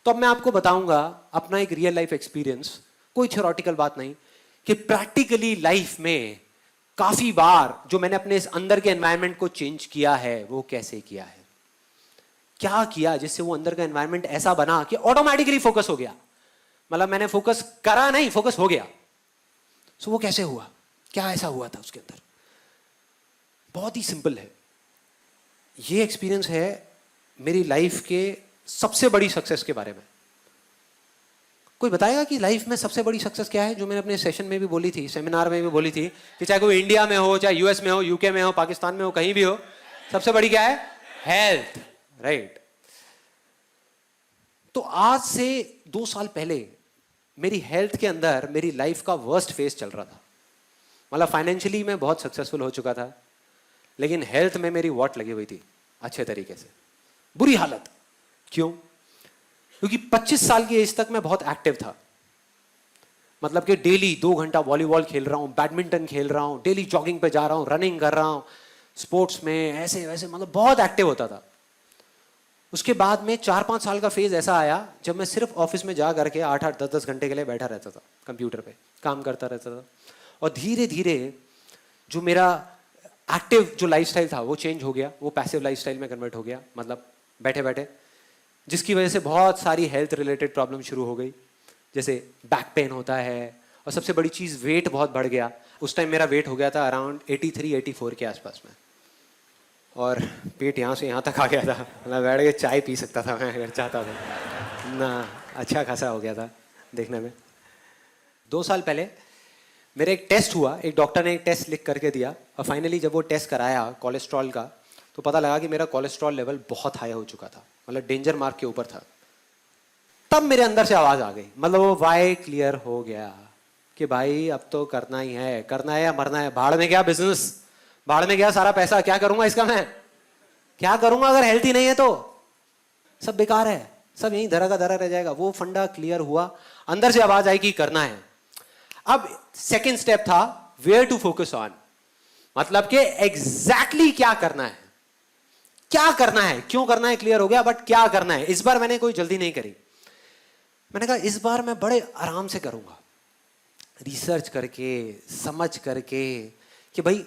B: तो अब मैं आपको बताऊंगा अपना एक रियल लाइफ एक्सपीरियंस, कोई थ्योरेटिकल बात नहीं, कि प्रैक्टिकली लाइफ में काफी बार जो मैंने अपने इस अंदर के एनवायरनमेंट को चेंज किया है वो कैसे किया है, क्या किया जिससे वो अंदर का एनवायरनमेंट ऐसा बना कि ऑटोमेटिकली फोकस हो गया। मतलब मैंने फोकस करा नहीं, फोकस हो गया। सो वो कैसे हुआ, क्या ऐसा हुआ था उसके अंदर? बहुत ही सिंपल है। ये एक्सपीरियंस है मेरी लाइफ के सबसे बड़ी सक्सेस के बारे में। कोई बताएगा कि लाइफ में सबसे बड़ी सक्सेस क्या है? जो मैंने अपने सेशन में भी बोली थी, सेमिनार में भी बोली थी, कि चाहे कोई इंडिया में हो, चाहे यूएस में हो, यूके में हो, पाकिस्तान में हो, कहीं भी हो, सबसे बड़ी क्या है? हेल्थ। राइट। तो आज से 2 साल पहले मेरी हेल्थ के अंदर मेरी लाइफ का वर्स्ट फेज चल रहा था। मतलब फाइनेंशियली मैं बहुत सक्सेसफुल हो चुका था, लेकिन हेल्थ में मेरी वॉट लगी हुई थी अच्छे तरीके से, बुरी हालत। क्यों? क्योंकि 25 साल की एज तक मैं बहुत एक्टिव था। मतलब कि डेली 2 घंटा वॉलीबॉल खेल रहा हूँ, बैडमिंटन खेल रहा हूँ, डेली जॉगिंग पे जा रहा हूँ, रनिंग कर रहा हूँ, स्पोर्ट्स में ऐसे वैसे, मतलब बहुत एक्टिव होता था। उसके बाद में 4-5 साल का फेज ऐसा आया जब मैं सिर्फ ऑफिस में जा करके 8-8, 10-10 घंटे के लिए बैठा रहता था, कंप्यूटर पे काम करता रहता था। और धीरे धीरे जो मेरा एक्टिव जो लाइफस्टाइल था वो चेंज हो गया, वो पैसिव लाइफस्टाइल में कन्वर्ट हो गया, मतलब बैठे बैठे, जिसकी वजह से बहुत सारी हेल्थ रिलेटेड प्रॉब्लम शुरू हो गई, जैसे बैक पेन होता है, और सबसे बड़ी चीज़ वेट बहुत बढ़ गया। उस टाइम मेरा वेट हो गया था अराउंड 83-84 के आसपास में, और पेट यहाँ से यहाँ तक आ गया था, मतलब बैठ के चाय पी सकता था मैं अगर चाहता था ना, अच्छा खासा हो गया था देखने में। 2 साल पहले मेरा एक टेस्ट हुआ, एक डॉक्टर ने एक टेस्ट लिख करके दिया, और फाइनली जब वो टेस्ट कराया कोलेस्ट्रॉल का, तो पता लगा कि मेरा कोलेस्ट्रॉल लेवल बहुत हाई हो चुका था, मतलब डेंजर मार्क के ऊपर था। तब मेरे अंदर से आवाज़ आ गई, मतलब वो वाई क्लियर हो गया कि भाई अब तो करना ही है, करना है या मरना है। भाड़ में गया बिजनेस, भाड़ में गया सारा पैसा, क्या करूंगा इसका मैं, क्या करूंगा अगर हेल्थ ही नहीं है तो सब बेकार है, सब यहीं धरा का धरा रह जाएगा। वो फंडा क्लियर हुआ, अंदर से आवाज आई कि करना है। अब सेकेंड स्टेप था वेयर टू फोकस ऑन, मतलब कि एग्जैक्टली क्या करना है, क्या करना है, क्यों करना है क्लियर हो गया, बट क्या करना है। इस बार मैंने कोई जल्दी नहीं करी, मैंने कहा इस बार मैं बड़े आराम से करूंगा, रिसर्च करके, समझ करके कि भाई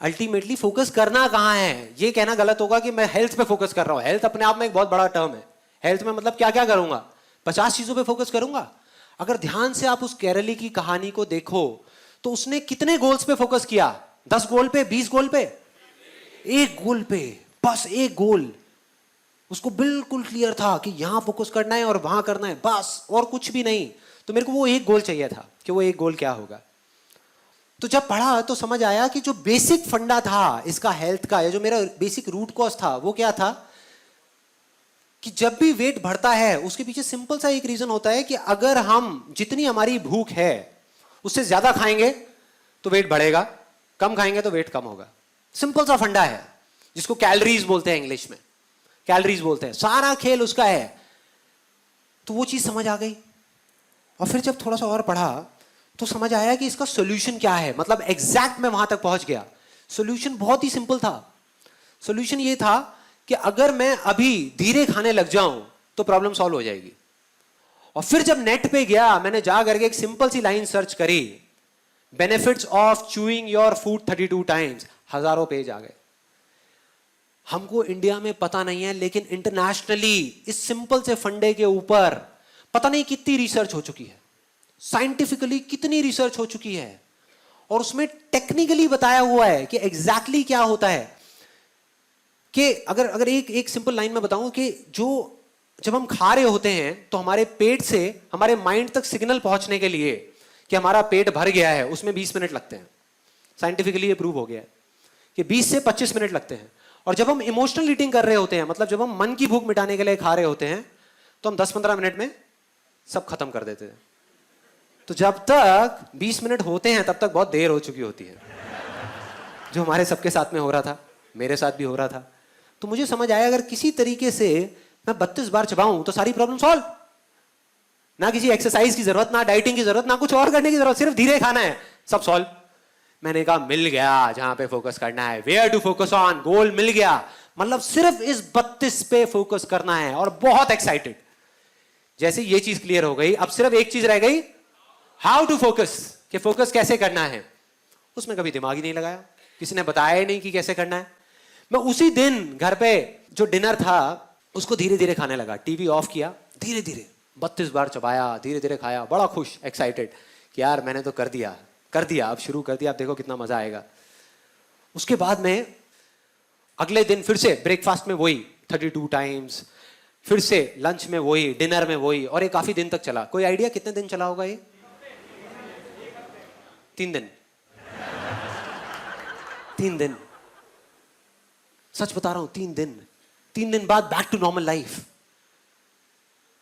B: अल्टीमेटली फोकस करना कहाँ है? ये कहना गलत होगा कि मैं हेल्थ पे फोकस कर रहा हूँ। हेल्थ अपने आप में एक बहुत बड़ा टर्म है। हेल्थ में मतलब क्या क्या करूंगा? 50 चीजों पे फोकस करूंगा। अगर ध्यान से आप उस केरली की कहानी को देखो तो उसने कितने गोल्स पे फोकस किया? 10 गोल पे, 20 गोल पे? एक गोल पे, बस एक गोल। उसको बिल्कुल क्लियर था कि यहां फोकस करना है और वहां करना है, बस, और कुछ भी नहीं। तो मेरे को वो एक गोल चाहिए था कि वो एक गोल क्या होगा। तो जब पढ़ा तो समझ आया कि जो बेसिक फंडा था इसका हेल्थ का, या जो मेरा बेसिक रूट कॉज था, वो क्या था कि जब भी वेट बढ़ता है उसके पीछे सिंपल सा एक रीजन होता है कि अगर हम जितनी हमारी भूख है उससे ज्यादा खाएंगे तो वेट बढ़ेगा, कम खाएंगे तो वेट कम होगा। सिंपल सा फंडा है जिसको कैलोरीज बोलते हैं, इंग्लिश में कैलोरीज बोलते हैं। सारा खेल उसका है। तो वो चीज समझ आ गई। और फिर जब थोड़ा सा और पढ़ा तो समझ आया कि इसका सॉल्यूशन क्या है। मतलब एग्जैक्ट मैं वहां तक पहुंच गया। सॉल्यूशन बहुत ही सिंपल था। सॉल्यूशन ये था कि अगर मैं अभी धीरे खाने लग जाऊं तो प्रॉब्लम सॉल्व हो जाएगी। और फिर जब नेट पे गया, मैंने जा करके एक सिंपल सी लाइन सर्च करी, benefits of chewing your food 32 times, हजारों पेज आ गए। हमको इंडिया में पता नहीं है, लेकिन इंटरनेशनली इस सिंपल से फंडे के ऊपर पता नहीं कितनी रिसर्च हो चुकी है, साइंटिफिकली कितनी रिसर्च हो चुकी है, और उसमें टेक्निकली बताया हुआ है कि एग्जैक्टली क्या होता है। कि अगर एक सिंपल लाइन में बताऊं कि जब हम खा रहे होते हैं तो हमारे पेट से हमारे माइंड तक सिग्नल पहुंचने के लिए कि हमारा पेट भर गया है, उसमें 20 मिनट लगते हैं। साइंटिफिकली ये प्रूव हो गया है कि 20 से 25 मिनट लगते हैं। और जब हम इमोशनल ईटिंग कर रहे होते हैं, मतलब जब हम मन की भूख मिटाने के लिए खा रहे होते हैं, तो हम 10-15 मिनट में सब खत्म कर देते हैं। तो जब तक 20 मिनट होते हैं तब तक बहुत देर हो चुकी होती है, जो हमारे सबके साथ में हो रहा था, मेरे साथ भी हो रहा था। तो मुझे समझ आया अगर किसी तरीके से मैं 32 बार चबाऊं तो सारी प्रॉब्लम सॉल्व। ना किसी एक्सरसाइज की जरूरत, ना डाइटिंग की जरूरत, ना कुछ और करने की जरूरत, सिर्फ धीरे खाना है, सब सॉल्व। मैंने कहा मिल गया जहां पे फोकस करना है, वेयर टू फोकस ऑन, गोल मिल गया। मतलब सिर्फ इस 32 पे फोकस करना है, और बहुत एक्साइटेड। जैसे ये चीज क्लियर हो गई, अब सिर्फ एक चीज रह गई, हाउ टू फोकस, कि फोकस कैसे करना है। उसमें कभी दिमाग ही नहीं लगाया, किसी ने बताया ही नहीं कि कैसे करना है। मैं उसी दिन घर पे जो डिनर था उसको धीरे धीरे खाने लगा, टीवी ऑफ किया, धीरे धीरे 32 बार चबाया, धीरे धीरे खाया, बड़ा खुश, एक्साइटेड कि यार मैंने तो कर दिया, अब शुरू कर दिया, अब देखो कितना मजा आएगा। उसके बाद में अगले दिन फिर से ब्रेकफास्ट में वही 32 टाइम्स, फिर से लंच में वही, डिनर में वही, और ये काफी दिन तक चला। कोई आइडिया कितने दिन चला होगा ये? 3 दिन। 3 दिन, सच बता रहा हूं, 3 दिन। 3 दिन बाद बैक टू नॉर्मल लाइफ।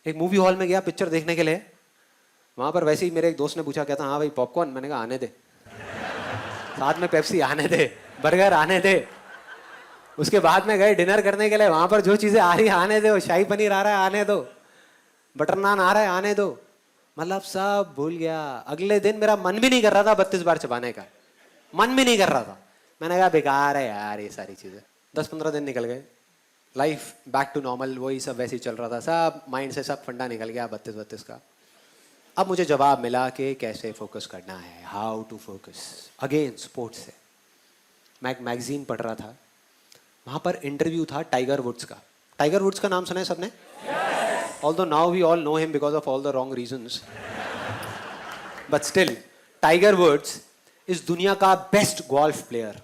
B: एक मूवी हॉल में गया पिक्चर देखने के लिए, वहां पर वैसे ही मेरे एक दोस्त ने पूछा, कहता हाँ भाई पॉपकॉर्न, मैंने कहा आने दे, साथ में पेप्सी आने दे, बर्गर आने दे। उसके बाद में गए डिनर करने के लिए, वहां पर जो चीजें आ रही है आने दो, शाही पनीर आ रहा है आने दो, बटर नान आ रहा है आने दो, मतलब सब भूल गया। अगले दिन मेरा मन भी नहीं कर रहा था 32 बार चबाने का, मन भी नहीं कर रहा था। मैंने कहा बेकार है यार ये सारी चीजें। 10-15 दिन निकल गए, लाइफ बैक टू नॉर्मल, वही सब वैसे ही चल रहा था, सब माइंड से सब फंडा निकल गया 32 का। अब मुझे जवाब मिला कि कैसे फोकस करना है, how to focus. Again sports से मैं एक मैगजीन पढ़ रहा था, वहां पर इंटरव्यू था टाइगर वुड्स का। टाइगर वुड्स का नाम सुना है सबने? Although now we all know him because of all the wrong reasons, but still Tiger Woods इस दुनिया का बेस्ट गोल्फ प्लेयर।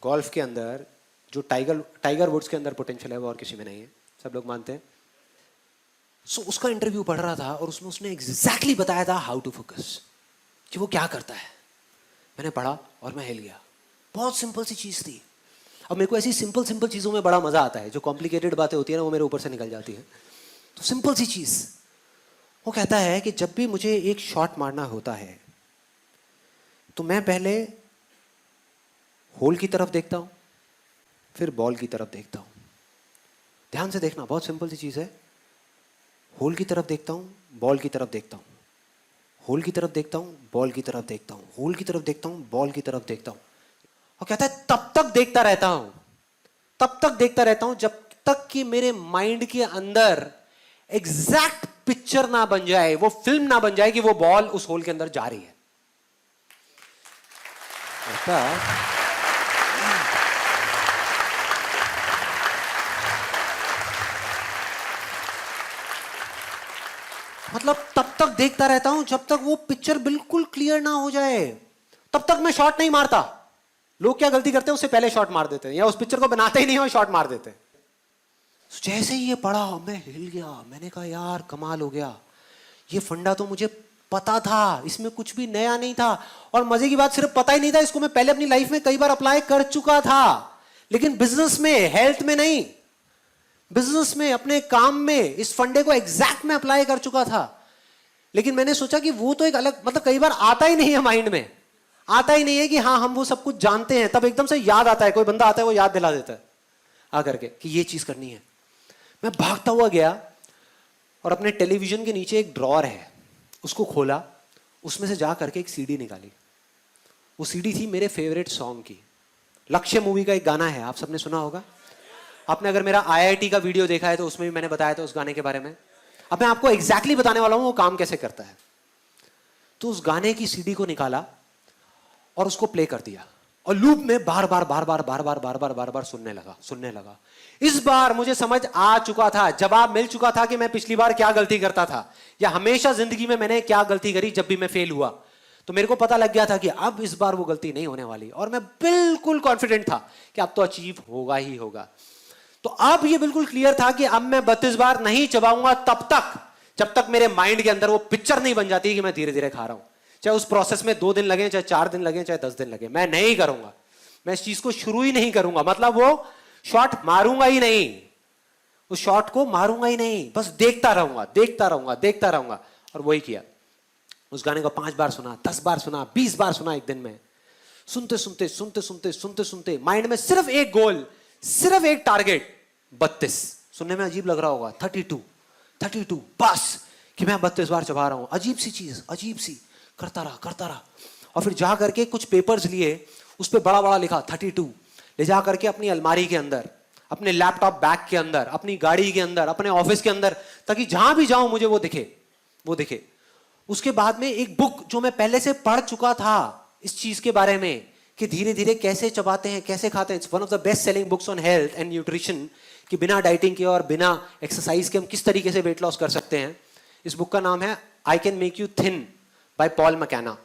B: गोल्फ के अंदर जो टाइगर वुड्स के अंदर पोटेंशियल है वो और किसी में नहीं है, सब लोग मानते हैं। सो उसका इंटरव्यू पढ़ रहा था और उसमें उसने एग्जैक्टली बताया था हाउ टू फोकस, कि वो क्या करता है। मैंने पढ़ा और मैं हिल गया। बहुत सिंपल सी चीज थी। अब मेरे को ऐसी सिंपल सिंपल चीजों में बड़ा मजा आता है, जो कॉम्प्लिकेटेड बातें होती है ना वो मेरे ऊपर से निकल जाती है। तो सिंपल सी चीज, वो कहता है कि जब भी मुझे एक शॉट मारना होता है तो मैं पहले होल की तरफ देखता हूं, फिर बॉल की तरफ देखता हूं। ध्यान से देखना, बहुत सिंपल सी चीज है। होल की तरफ देखता हूं, बॉल की तरफ देखता हूं, होल की तरफ देखता हूं, बॉल की तरफ देखता हूं, होल की तरफ देखता हूं, बॉल की तरफ देखता हूं। और कहता है तब तक देखता रहता हूं, तब तक देखता रहता हूं जब तक कि मेरे माइंड के अंदर एग्जैक्ट पिक्चर ना बन जाए, वो फिल्म ना बन जाए कि वो बॉल उस होल के अंदर जा रही है। मतलब तब तक देखता रहता हूं जब तक वो पिक्चर बिल्कुल क्लियर ना हो जाए, तब तक मैं शॉट नहीं मारता। लोग क्या गलती करते हैं, उससे पहले शॉट मार देते हैं या उस पिक्चर को बनाते ही नहीं हो, शॉट मार देते हैं। जैसे ही ये पढ़ा मैं हिल गया, मैंने कहा यार कमाल हो गया, ये फंडा तो मुझे पता था, इसमें कुछ भी नया नहीं था। और मजे की बात सिर्फ पता ही नहीं था, इसको मैं पहले अपनी लाइफ में कई बार अप्लाई कर चुका था, लेकिन बिजनेस में, हेल्थ में नहीं। बिजनेस में, अपने काम में इस फंडे को एग्जैक्ट में अप्लाई कर चुका था। लेकिन मैंने सोचा कि वो तो एक अलग, मतलब कई बार आता ही नहीं है माइंड में, आता ही नहीं है कि हाँ हम वो सब कुछ जानते हैं। तब एकदम से याद आता है, कोई बंदा आता है वो याद दिला देता है आकर के कि ये चीज करनी है। मैं भागता हुआ गया और अपने टेलीविजन के नीचे एक ड्रॉअर है, उसको खोला, उसमें से जा करके एक सीडी निकाली। वो सीडी थी मेरे फेवरेट सॉन्ग की। लक्ष्य मूवी का एक गाना है, आप सबने सुना होगा। आपने अगर मेरा आईआईटी का वीडियो देखा है तो उसमें भी मैंने बताया था उस गाने के बारे में। अब मैं आपको एग्जैक्टली बताने वाला हूं वो काम कैसे करता है। तो उस गाने की सीडी को निकाला और उसको प्ले कर दिया और लूप में बार बार सुनने लगा। इस बार मुझे समझ आ चुका था, जवाब मिल चुका था कि मैं पिछली बार क्या गलती करता था या हमेशा जिंदगी में मैंने क्या गलती करी जब भी मैं फेल हुआ। तो मेरे को पता लग गया था कि अब इस बार वो गलती नहीं होने वाली और मैं बिल्कुल कॉन्फिडेंट था कि अब तो अचीव होगा ही होगा। तो अब ये बिल्कुल क्लियर था कि अब मैं 32 बार नहीं चबाऊंगा तब तक जब तक मेरे माइंड के अंदर वो पिक्चर नहीं बन जाती कि मैं धीरे धीरे खा रहा हूं। चाहे उस प्रोसेस में 2 दिन लगे, चाहे 4 दिन लगे, चाहे 10 दिन लगे, मैं नहीं करूंगा। मैं इस चीज को शुरू ही नहीं करूंगा, मतलब वो शॉट मारूंगा ही नहीं, उस शॉट को मारूंगा ही नहीं, बस देखता रहूंगा। और वही किया। उस गाने को 5 बार सुना, 10 बार सुना, 20 बार सुना एक दिन में। सुनते सुनते माइंड में सिर्फ एक गोल, सिर्फ एक टारगेट, 32। सुनने में अजीब लग रहा होगा, 32 बस, कि मैं 32 बार चबा रहा हूं। अजीब सी चीज, अजीब सी, करता रहा। और फिर जा करके कुछ पेपर्स लिए, उस पर बड़ा लिखा 32, ले जा करके अपनी अलमारी के अंदर, अपने लैपटॉप बैग के अंदर, अपनी गाड़ी के अंदर, अपने ऑफिस के अंदर, ताकि जहां भी जाऊं मुझे वो दिखे। उसके बाद में एक बुक जो मैं पहले से पढ़ चुका था इस चीज के बारे में कि धीरे धीरे कैसे चबाते हैं, कैसे खाते हैं। It's one of the best selling books on health and nutrition, कि बिना डाइटिंग के और बिना एक्सरसाइज के हम किस तरीके से वेट लॉस कर सकते हैं। इस बुक का नाम है I can make you thin by Paul McKenna.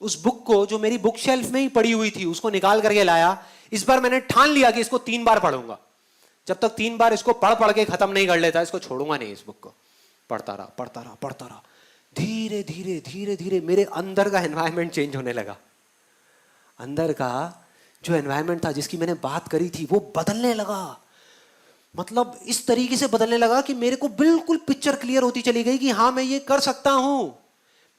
B: उस बुक को, जो मेरी बुक शेल्फ में ही पड़ी हुई थी, उसको निकाल करके लाया। इस बार मैंने ठान लिया कि इसको 3 बार पढ़ूंगा। जब तक 3 बार इसको पढ़ के खत्म नहीं कर लेता, इसको छोड़ूंगा नहीं। इस बुक को पढ़ता रहा। धीरे धीरे मेरे अंदर का एनवायरनमेंट चेंज होने लगा। अंदर का जो एनवायरनमेंट था जिसकी मैंने बात करी थी, वो बदलने लगा। मतलब इस तरीके से बदलने लगा कि मेरे को बिल्कुल पिक्चर क्लियर होती चली गई कि हाँ मैं ये कर सकता हूं।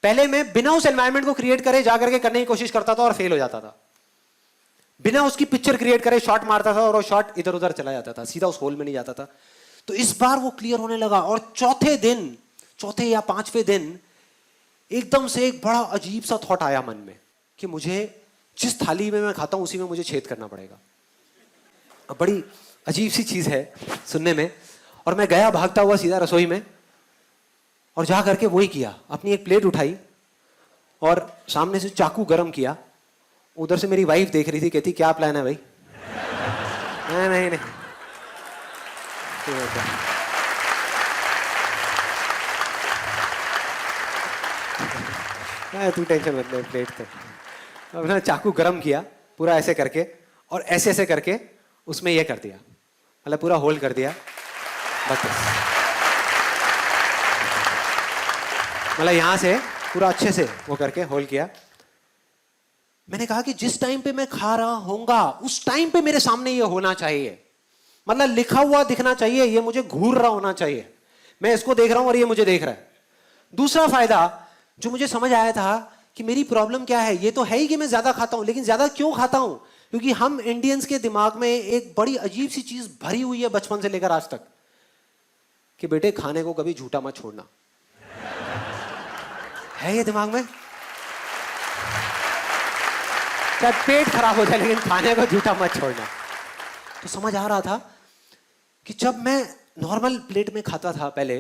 B: पहले मैं बिना उस एनवायरनमेंट को क्रिएट करे जाकर के करने की कोशिश करता था और फेल हो जाता था। बिना उसकी पिक्चर क्रिएट करे शॉट मारता था और वो शॉट इधर उधर चला जाता था, सीधा उस होल में नहीं जाता था। तो इस बार वो क्लियर होने लगा। और चौथे या 5वें दिन एकदम से एक बड़ा अजीब सा थॉट आया मन में कि मुझे जिस थाली में मैं खाता हूं उसी में मुझे छेद करना पड़ेगा। अब बड़ी अजीब सी चीज है सुनने में। और मैं गया भागता हुआ सीधा रसोई में और जा करके वही किया। अपनी एक प्लेट उठाई और सामने से चाकू गरम किया। उधर से मेरी वाइफ देख रही थी, कहती क्या प्लान है भाई? नहीं तू टेंशन मत ले, प्लेट पे अपना चाकू गरम किया पूरा ऐसे करके, और ऐसे करके उसमें ये कर दिया, मतलब पूरा होल्ड कर दिया। बस मतलब यहां से पूरा अच्छे से वो करके होल्ड किया। मैंने कहा कि जिस टाइम पे मैं खा रहा होऊंगा उस टाइम पे मेरे सामने ये होना चाहिए, मतलब लिखा हुआ दिखना चाहिए, ये मुझे घूर रहा होना चाहिए। मैं इसको देख रहा हूं और ये मुझे देख रहा है। दूसरा फायदा जो मुझे समझ आया था कि मेरी प्रॉब्लम क्या है, ये तो है ही कि मैं ज्यादा खाता हूं, लेकिन ज्यादा क्यों खाता हूं? क्योंकि हम इंडियंस के दिमाग में एक बड़ी अजीब सी चीज भरी हुई है बचपन से लेकर आज तक, कि बेटे खाने को कभी झूठा मत छोड़ना। है ये दिमाग में, चाहे पेट खराब हो जाए लेकिन खाने को झूठा मत छोड़ना। तो समझ आ रहा था कि जब मैं नॉर्मल प्लेट में खाता था पहले,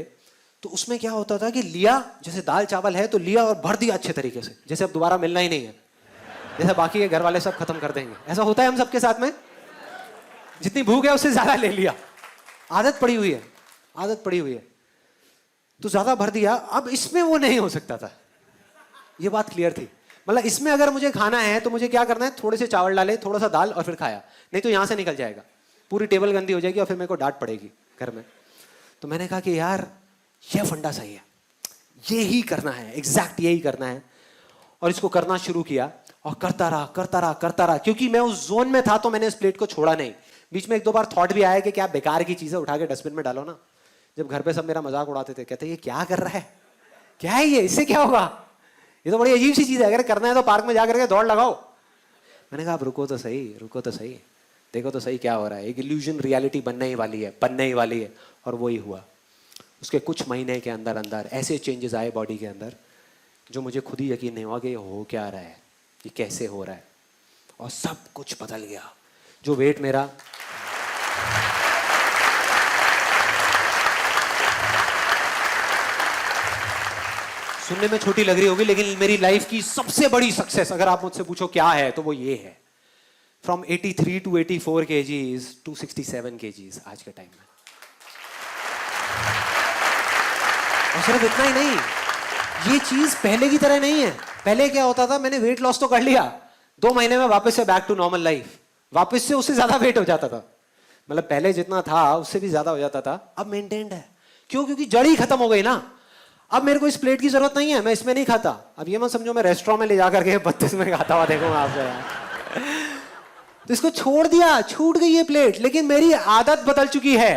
B: तो उसमें क्या होता था कि लिया, जैसे दाल चावल है तो लिया और भर दिया अच्छे तरीके से, जैसे अब दोबारा मिलना ही नहीं है, जैसे बाकी के घर वाले सब खत्म कर देंगे। ऐसा होता है हम सबके साथ में, जितनी भूख है उससे ज्यादा ले लिया। आदत पड़ी हुई है। तो ज्यादा भर दिया, अब इसमें वो नहीं हो सकता था। ये बात क्लियर थी। मतलब इसमें अगर मुझे खाना है तो मुझे क्या करना है, थोड़े से चावल डाले, थोड़ा सा दाल और फिर खाया, नहीं तो यहां से निकल जाएगा, पूरी टेबल गंदी हो जाएगी और फिर मेरे को डांट पड़ेगी घर में। तो मैंने कहा कि यार ये फंडा सही है, ये ही करना है, एग्जैक्ट यही करना है। और इसको करना शुरू किया और करता रहा करता रहा करता रहा, क्योंकि मैं उस जोन में था तो मैंने इस प्लेट को छोड़ा नहीं। बीच में एक दो बार थॉट भी आया कि क्या बेकार की चीजें उठा के डस्टबिन में डालो ना। जब घर पे सब मेरा मजाक उड़ाते थे, कहते ये क्या कर रहा है, क्या है ये, इससे क्या होगा, ये तो बड़ी अजीब सी चीज है, अगर करना है तो पार्क में जाकर के दौड़ लगाओ। मैंने कहा अब रुको तो सही, रुको तो सही, देखो तो सही क्या हो रहा है। एक इल्यूजन रियलिटी बनने ही वाली है, बनने ही वाली है। और वो ही हुआ। उसके कुछ महीने के अंदर अंदर ऐसे चेंजेस आए बॉडी के अंदर जो मुझे खुद ही यकीन नहीं हुआ कि ये हो क्या रहा है, ये कैसे हो रहा है। और सब कुछ बदल गया। जो वेट मेरा सुनने में छोटी लग रही होगी, लेकिन मेरी लाइफ की सबसे बड़ी सक्सेस अगर आप मुझसे पूछो क्या है तो वो ये है। From 83 to 84 kgs to 67 kgs आज के टाइम में। और सिर्फ इतना ही नहीं, ये चीज पहले की तरह नहीं है। पहले क्या होता था, मैंने वेट लॉस तो कर लिया, 2 महीने में वापस से बैक टू नॉर्मल लाइफ, वापस से उससे ज्यादा वेट हो जाता था। मतलब पहले जितना था उससे भी ज्यादा हो जाता था। अब मेंटेन्ड है। क्यों? क्योंकि जड़ ही खत्म हो गई ना। अब मेरे को इस प्लेट की जरूरत नहीं है, मैं इसमें नहीं खाता। अब ये मत समझो मैं रेस्टोरेंट में ले जाकर के 32 में खाता हुआ देखूंगा आपसे यार। तो इसको छोड़ दिया, छूट गई ये प्लेट, लेकिन मेरी आदत बदल चुकी है।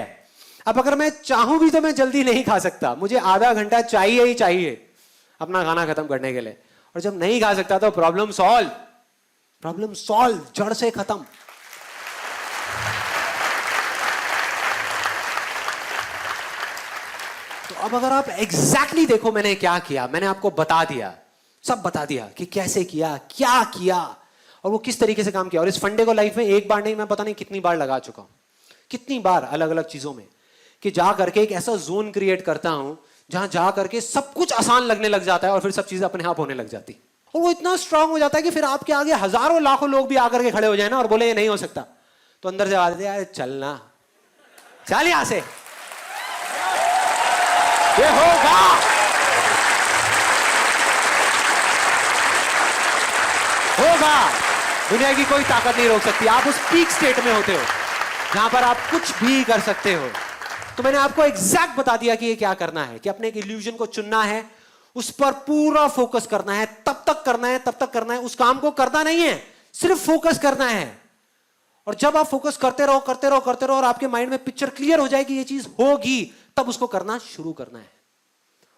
B: अब अगर मैं चाहूं भी तो मैं जल्दी नहीं खा सकता, मुझे आधा घंटा चाहिए ही चाहिए अपना खाना खत्म करने के लिए। और जब नहीं खा सकता तो प्रॉब्लम सॉल्व, प्रॉब्लम सॉल्व, जड़ से खत्म। तो अब अगर आप एग्जैक्टली देखो मैंने क्या किया, मैंने आपको बता दिया, सब बता दिया कि कैसे किया, क्या किया और वो किस तरीके से काम किया। और इस फंडे को लाइफ में एक बार नहीं, मैं पता नहीं कितनी बार लगा चुका हूं, कितनी बार अलग अलग चीजों में, कि जा करके एक ऐसा जोन क्रिएट करता हूं जहां जा करके सब कुछ आसान लगने लग जाता है और फिर सब चीजें अपने आप होने लग जाती। और वो इतना स्ट्रांग हो जाता है कि फिर आपके आगे हजारों लाखों लोग भी आकर के खड़े हो जाए ना और बोले ये नहीं हो सकता, तो अंदर से आवाज आती है चलना, चल यहां से, ये होगा। होगा। दुनिया की कोई ताकत नहीं रोक सकती। आप उस पीक स्टेट में होते हो जहां पर आप कुछ भी कर सकते हो। तो मैंने आपको एग्जैक्ट बता दिया कि ये क्या करना है, कि अपने एक इल्यूजन को चुनना है, उस पर पूरा फोकस करना है, तब तक करना है, तब तक करना है। उस काम को करना नहीं है, सिर्फ फोकस करना है। और जब आप फोकस करते रहो करते रहो करते रहो और आपके माइंड में पिक्चर क्लियर हो जाएगी ये चीज होगी, तब उसको करना शुरू करना है।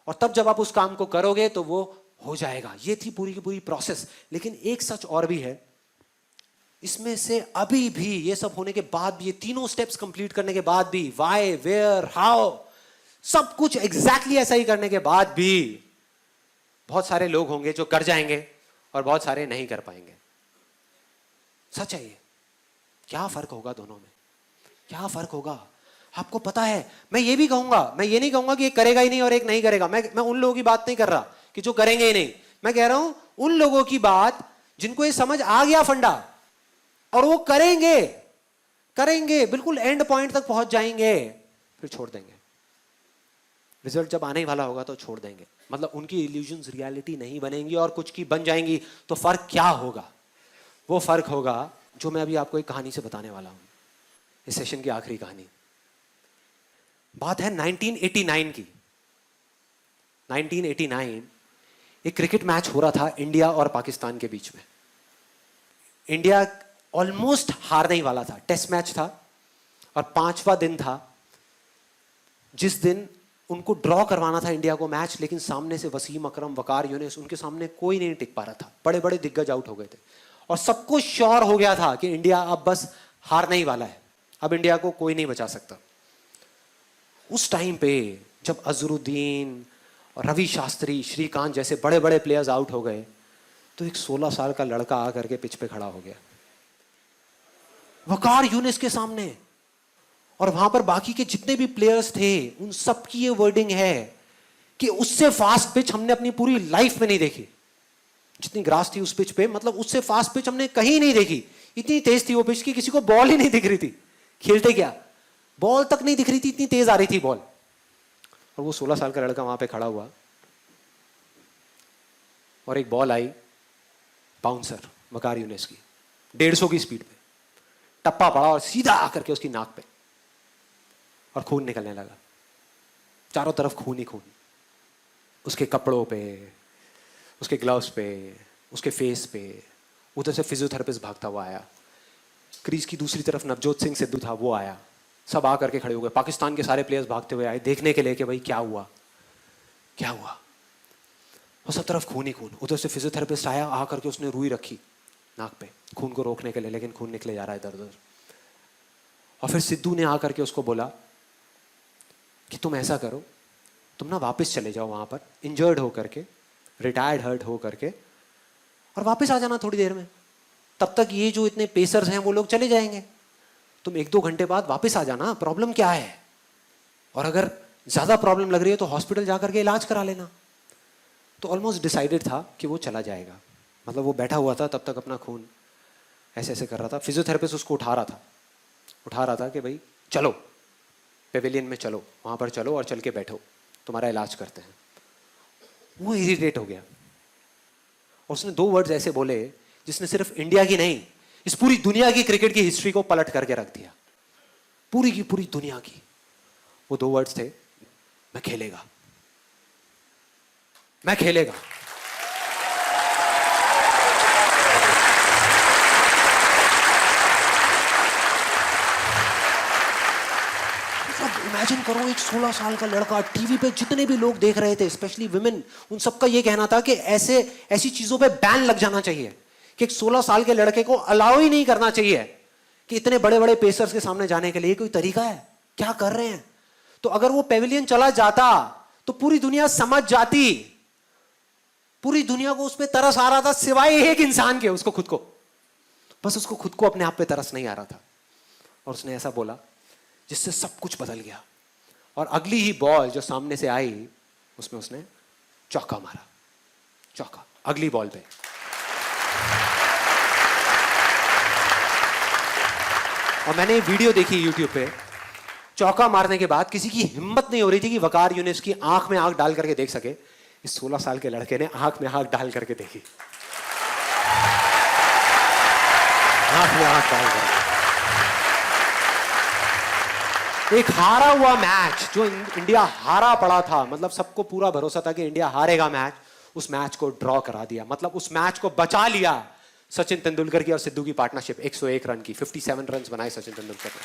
B: और तब जब आप उस काम को करोगे तो वो हो जाएगा। ये थी पूरी की पूरी प्रोसेस। लेकिन एक सच और भी है, इसमें से अभी भी ये सब होने के बाद भी, ये तीनों स्टेप्स कंप्लीट करने के बाद भी, व्हाई, वेयर, हाउ, सब कुछ एग्जैक्टली ऐसा ही करने के बाद भी बहुत सारे लोग होंगे जो कर जाएंगे और बहुत सारे नहीं कर पाएंगे। सच है ये। क्या फर्क होगा दोनों में, क्या फर्क होगा आपको पता है। मैं ये भी कहूंगा, मैं ये नहीं कहूंगा कि एक करेगा ही नहीं और एक नहीं करेगा। मैं उन लोगों की बात नहीं कर रहा कि जो करेंगे ही नहीं। मैं कह रहा हूं उन लोगों की बात जिनको ये समझ आ गया फंडा और वो करेंगे, करेंगे, बिल्कुल एंड पॉइंट तक पहुंच जाएंगे, फिर छोड़ देंगे। रिजल्ट जब आने वाला होगा तो छोड़ देंगे। मतलब उनकी इल्यूजन्स रियलिटी नहीं बनेंगी और कुछ की बन जाएंगी। तो फर्क क्या होगा? वो फर्क होगा जो मैं अभी आपको एक कहानी से बताने वाला हूं, इस सेशन की आखिरी कहानी। बात है 1989 की। 1989 एक क्रिकेट मैच हो रहा था इंडिया और पाकिस्तान के बीच में। इंडिया ऑलमोस्ट हारने ही वाला था। टेस्ट मैच था और 5वां दिन था जिस दिन उनको ड्रॉ करवाना था इंडिया को मैच, लेकिन सामने से वसीम अकरम, वकार यूनिस, उनके सामने कोई नहीं टिक पा रहा था। बड़े बड़े दिग्गज आउट हो गए थे और सबको श्योर हो गया था कि इंडिया अब बस हारने ही वाला है, अब इंडिया को कोई नहीं बचा सकता। उस टाइम पे जब अजरुद्दीन और रवि शास्त्री, श्रीकांत जैसे बड़े बड़े प्लेयर्स आउट हो गए, तो एक 16 साल का लड़का आकर के पिच पे खड़ा हो गया वकार यूनिस के सामने। और वहां पर बाकी के जितने भी प्लेयर्स थे उन सब की ये वर्डिंग है कि उससे फास्ट पिच हमने अपनी पूरी लाइफ में नहीं देखी। जितनी ग्रास थी उस पिच पे, मतलब उससे फास्ट पिच हमने कहीं नहीं देखी। इतनी तेज थी वो पिच कि किसी को बॉल ही नहीं दिख रही थी। खेलते क्या, बॉल तक नहीं दिख रही थी, इतनी तेज आ रही थी बॉल। और वो 16 साल का लड़का वहां पे खड़ा हुआ और एक बॉल आई, बाउंसर वकार यूनिस की 150 की स्पीड पे, टप्पा पड़ा और सीधा आकर के उसकी नाक पे, और खून निकलने लगा, चारों तरफ खून ही खून, उसके कपड़ों पे, उसके ग्लव्स पे, उसके फेस पे। उधर से फिजियोथेरेपिस्ट भागता हुआ आया, क्रीज की दूसरी तरफ नवजोत सिंह सिद्धू था, वो आया, सब आकर के खड़े हो गए। पाकिस्तान के सारे प्लेयर्स भागते हुए आए देखने के लिए कि भाई क्या हुआ क्या हुआ, और सब तरफ खून ही खून। उधर से फिजियोथेरेपिस्ट आया, आकर के उसने रुई रखी नाक पे खून को रोकने के लिए, लेकिन खून निकले जा रहा है इधर उधर। और फिर सिद्धू ने आकर के उसको बोला कि तुम ऐसा करो, तुम ना वापस चले जाओ वहां पर इंजर्ड हो करके, रिटायर्ड हर्ट हो करके, और वापस आ जाना थोड़ी देर में। तब तक ये जो इतने पेसर्स हैं वो लोग चले जाएंगे, तुम 1-2 घंटे बाद वापस आ जाना, प्रॉब्लम क्या है, और अगर ज्यादा प्रॉब्लम लग रही है तो हॉस्पिटल जाकर के इलाज करा लेना। तो ऑलमोस्ट डिसाइडेड था कि वो चला जाएगा, मतलब वो बैठा हुआ था तब तक अपना खून ऐसे ऐसे कर रहा था। फिजियोथेरेपिस्ट उसको उठा रहा था कि भाई चलो पेविलियन में चलो, वहां पर चलो और चल के बैठो, तुम्हारा इलाज करते हैं। वो इरिटेट हो गया और उसने 2 वर्ड्स ऐसे बोले जिसने सिर्फ इंडिया की नहीं, इस पूरी दुनिया की क्रिकेट की हिस्ट्री को पलट करके रख दिया, पूरी की पूरी दुनिया की। वो 2 वर्ड्स थे, मैं खेलेगा, मैं खेलेगा। इमेजिन करो, एक 16 साल का लड़का, टीवी पे जितने भी लोग देख रहे थे, स्पेशली विमेन, उन सबका ये कहना था कि ऐसी चीजों पे बैन लग जाना चाहिए, कि एक 16 साल के लड़के को अलाउ ही नहीं करना चाहिए कि इतने बड़े बड़े पेसर्स के सामने जाने के लिए। कोई तरीका है? क्या कर रहे हैं? तो अगर वो पेविलियन चला जाता तो पूरी दुनिया समझ जाती, पूरी दुनिया को उस पर तरस आ रहा था सिवाय एक इंसान के, उसको खुद को। बस उसको खुद को अपने आप पे तरस नहीं आ रहा था, और उसने ऐसा बोला जिससे सब कुछ बदल गया। और अगली ही बॉल जो सामने से आई उसमें उसने चौका मारा, चौका अगली बॉल पे। और मैंने वीडियो देखी YouTube पे, चौका मारने के बाद किसी की हिम्मत नहीं हो रही थी कि वकार यूनिस की आंख में आंख डाल करके देख सके। इस 16 साल के लड़के ने आंख में आंख डाल करके देखी, आंख में आंख डाल करके। एक हारा हुआ मैच, जो इंडिया हारा पड़ा था, मतलब सबको पूरा भरोसा था कि इंडिया हारेगा मैच, उस मैच को ड्रॉ करा दिया, मतलब उस मैच को बचा लिया। सचिन तेंदुलकर की और सिद्धू की पार्टनरशिप 101 रन की, 57 रन बनाए सचिन तेंदुलकर ने।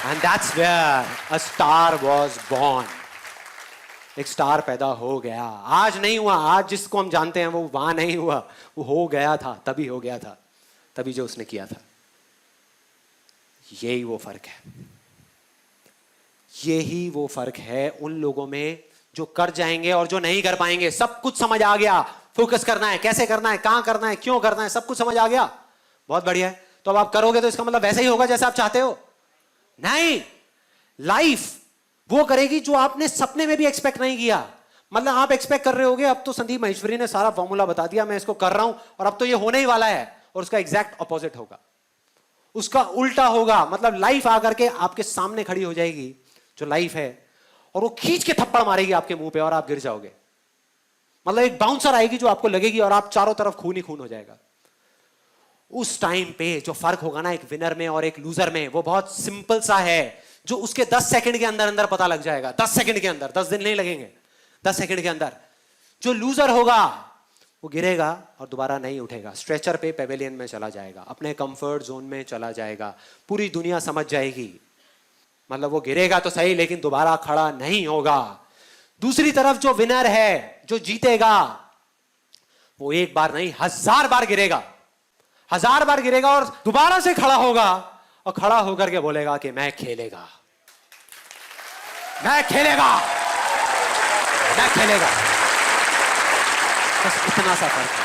B: And that's where a star was born. एक स्टार पैदा हो गया। आज नहीं हुआ, आज जिसको हम जानते हैं वो वहां नहीं हुआ, वो हो गया था, तभी हो गया था, तभी जो उसने किया था। यही वो फर्क है, यही वो फर्क है उन लोगों में जो कर जाएंगे और जो नहीं कर पाएंगे। सब कुछ समझ आ गया, फोकस करना है, कैसे करना है, कहां करना है, क्यों करना है, सब कुछ समझ आ गया। बहुत बढ़िया है। तो अब आप करोगे तो इसका मतलब वैसे ही होगा जैसा आप चाहते हो? नहीं, लाइफ वो करेगी जो आपने सपने में भी एक्सपेक्ट नहीं किया। मतलब आप एक्सपेक्ट कर रहे होगे अब तो संदीप महेश्वरी ने सारा फॉर्मूला बता दिया, मैं इसको कर रहा हूं और अब तो ये होने ही वाला है, और उसका एग्जैक्ट ऑपोजिट होगा, उसका उल्टा होगा। मतलब लाइफ आकर के आपके सामने खड़ी हो जाएगी जो लाइफ है, और वो खींच के थप्पड़ मारेगी आपके मुंह पे और आप गिर जाओगे। मतलब एक बाउंसर आएगी जो आपको लगेगी और आप चारों तरफ खून ही खून हो जाएगा। उस टाइम पे जो फर्क होगा ना एक विनर में और एक लूजर में, वो बहुत सिंपल सा है, जो उसके 10 सेकंड के अंदर अंदर पता लग जाएगा। 10 सेकंड के अंदर, 10 दिन नहीं लगेंगे, 10 सेकंड के अंदर। जो लूजर होगा वो गिरेगा और दोबारा नहीं उठेगा, स्ट्रेचर पे पेविलियन में चला जाएगा, अपने कंफर्ट जोन में चला जाएगा, पूरी दुनिया समझ जाएगी। मतलब वो गिरेगा तो सही लेकिन दोबारा खड़ा नहीं होगा। दूसरी तरफ जो विनर है, जो जीतेगा, वो एक बार नहीं 1000 बार गिरेगा, 1000 बार गिरेगा और दोबारा से खड़ा होगा, और खड़ा होकर के बोलेगा कि मैं खेलेगा, मैं खेलेगा, मैं खेलेगा। बस इतना सा फर्क है।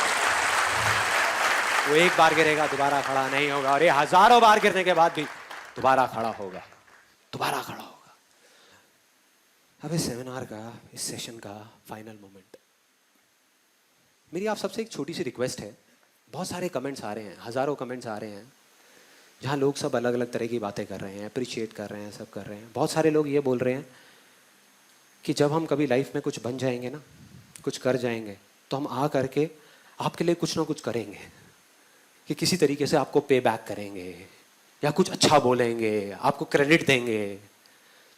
B: वो एक बार गिरेगा, दोबारा खड़ा नहीं होगा, और ये 1000 बार गिरने के बाद भी दोबारा खड़ा होगा, दोबारा खड़ा होगा। अब इस सेमिनार का, इस सेशन का फाइनल मोमेंट, मेरी आप सबसे एक छोटी सी रिक्वेस्ट है। बहुत सारे कमेंट्स आ रहे हैं, हजारों कमेंट्स आ रहे हैं जहाँ लोग सब अलग अलग तरह की बातें कर रहे हैं, अप्रिशिएट कर रहे हैं, सब कर रहे हैं। बहुत सारे लोग ये बोल रहे हैं कि जब हम कभी लाइफ में कुछ बन जाएंगे ना, कुछ कर जाएंगे, तो हम आ करके आपके लिए कुछ ना कुछ करेंगे, कि किसी तरीके से आपको पे बैक करेंगे या कुछ अच्छा बोलेंगे, आपको क्रेडिट देंगे।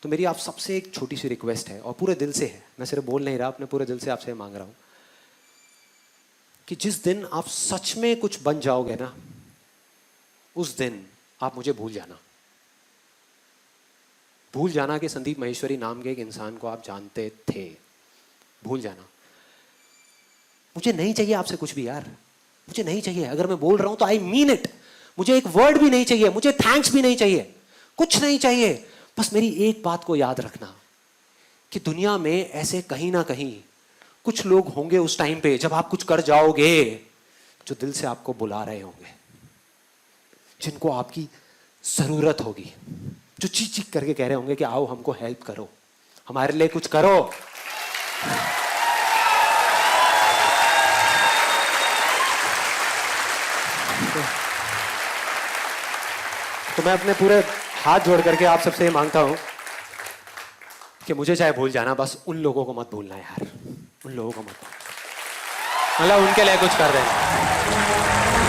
B: तो मेरी आप सबसे एक छोटी सी रिक्वेस्ट है, और पूरे दिल से है, मैं सिर्फ बोल नहीं रहा, अपने पूरे दिल से आपसे मांग रहा हूँ कि जिस दिन आप सच में कुछ बन जाओगे ना, उस दिन आप मुझे भूल जाना। भूल जाना कि संदीप माहेश्वरी नाम के एक इंसान को आप जानते थे। भूल जाना। मुझे नहीं चाहिए आपसे कुछ भी यार, मुझे नहीं चाहिए। अगर मैं बोल रहा हूं तो आई मीन इट। मुझे एक वर्ड भी नहीं चाहिए, मुझे थैंक्स भी नहीं चाहिए, कुछ नहीं चाहिए। बस मेरी एक बात को याद रखना कि दुनिया में ऐसे कहीं ना कहीं कुछ लोग होंगे उस टाइम पे जब आप कुछ कर जाओगे, जो दिल से आपको बुला रहे होंगे, जिनको आपकी जरूरत होगी, जो चीख चीख करके कह रहे होंगे कि आओ हमको हेल्प करो, हमारे लिए कुछ करो। तो मैं अपने पूरे हाथ जोड़ करके आप सबसे ये मांगता हूं कि मुझे चाहे भूल जाना, बस उन लोगों को मत भूलना यार, उन लोगों को मत, मतलब उनके लिए कुछ कर देना।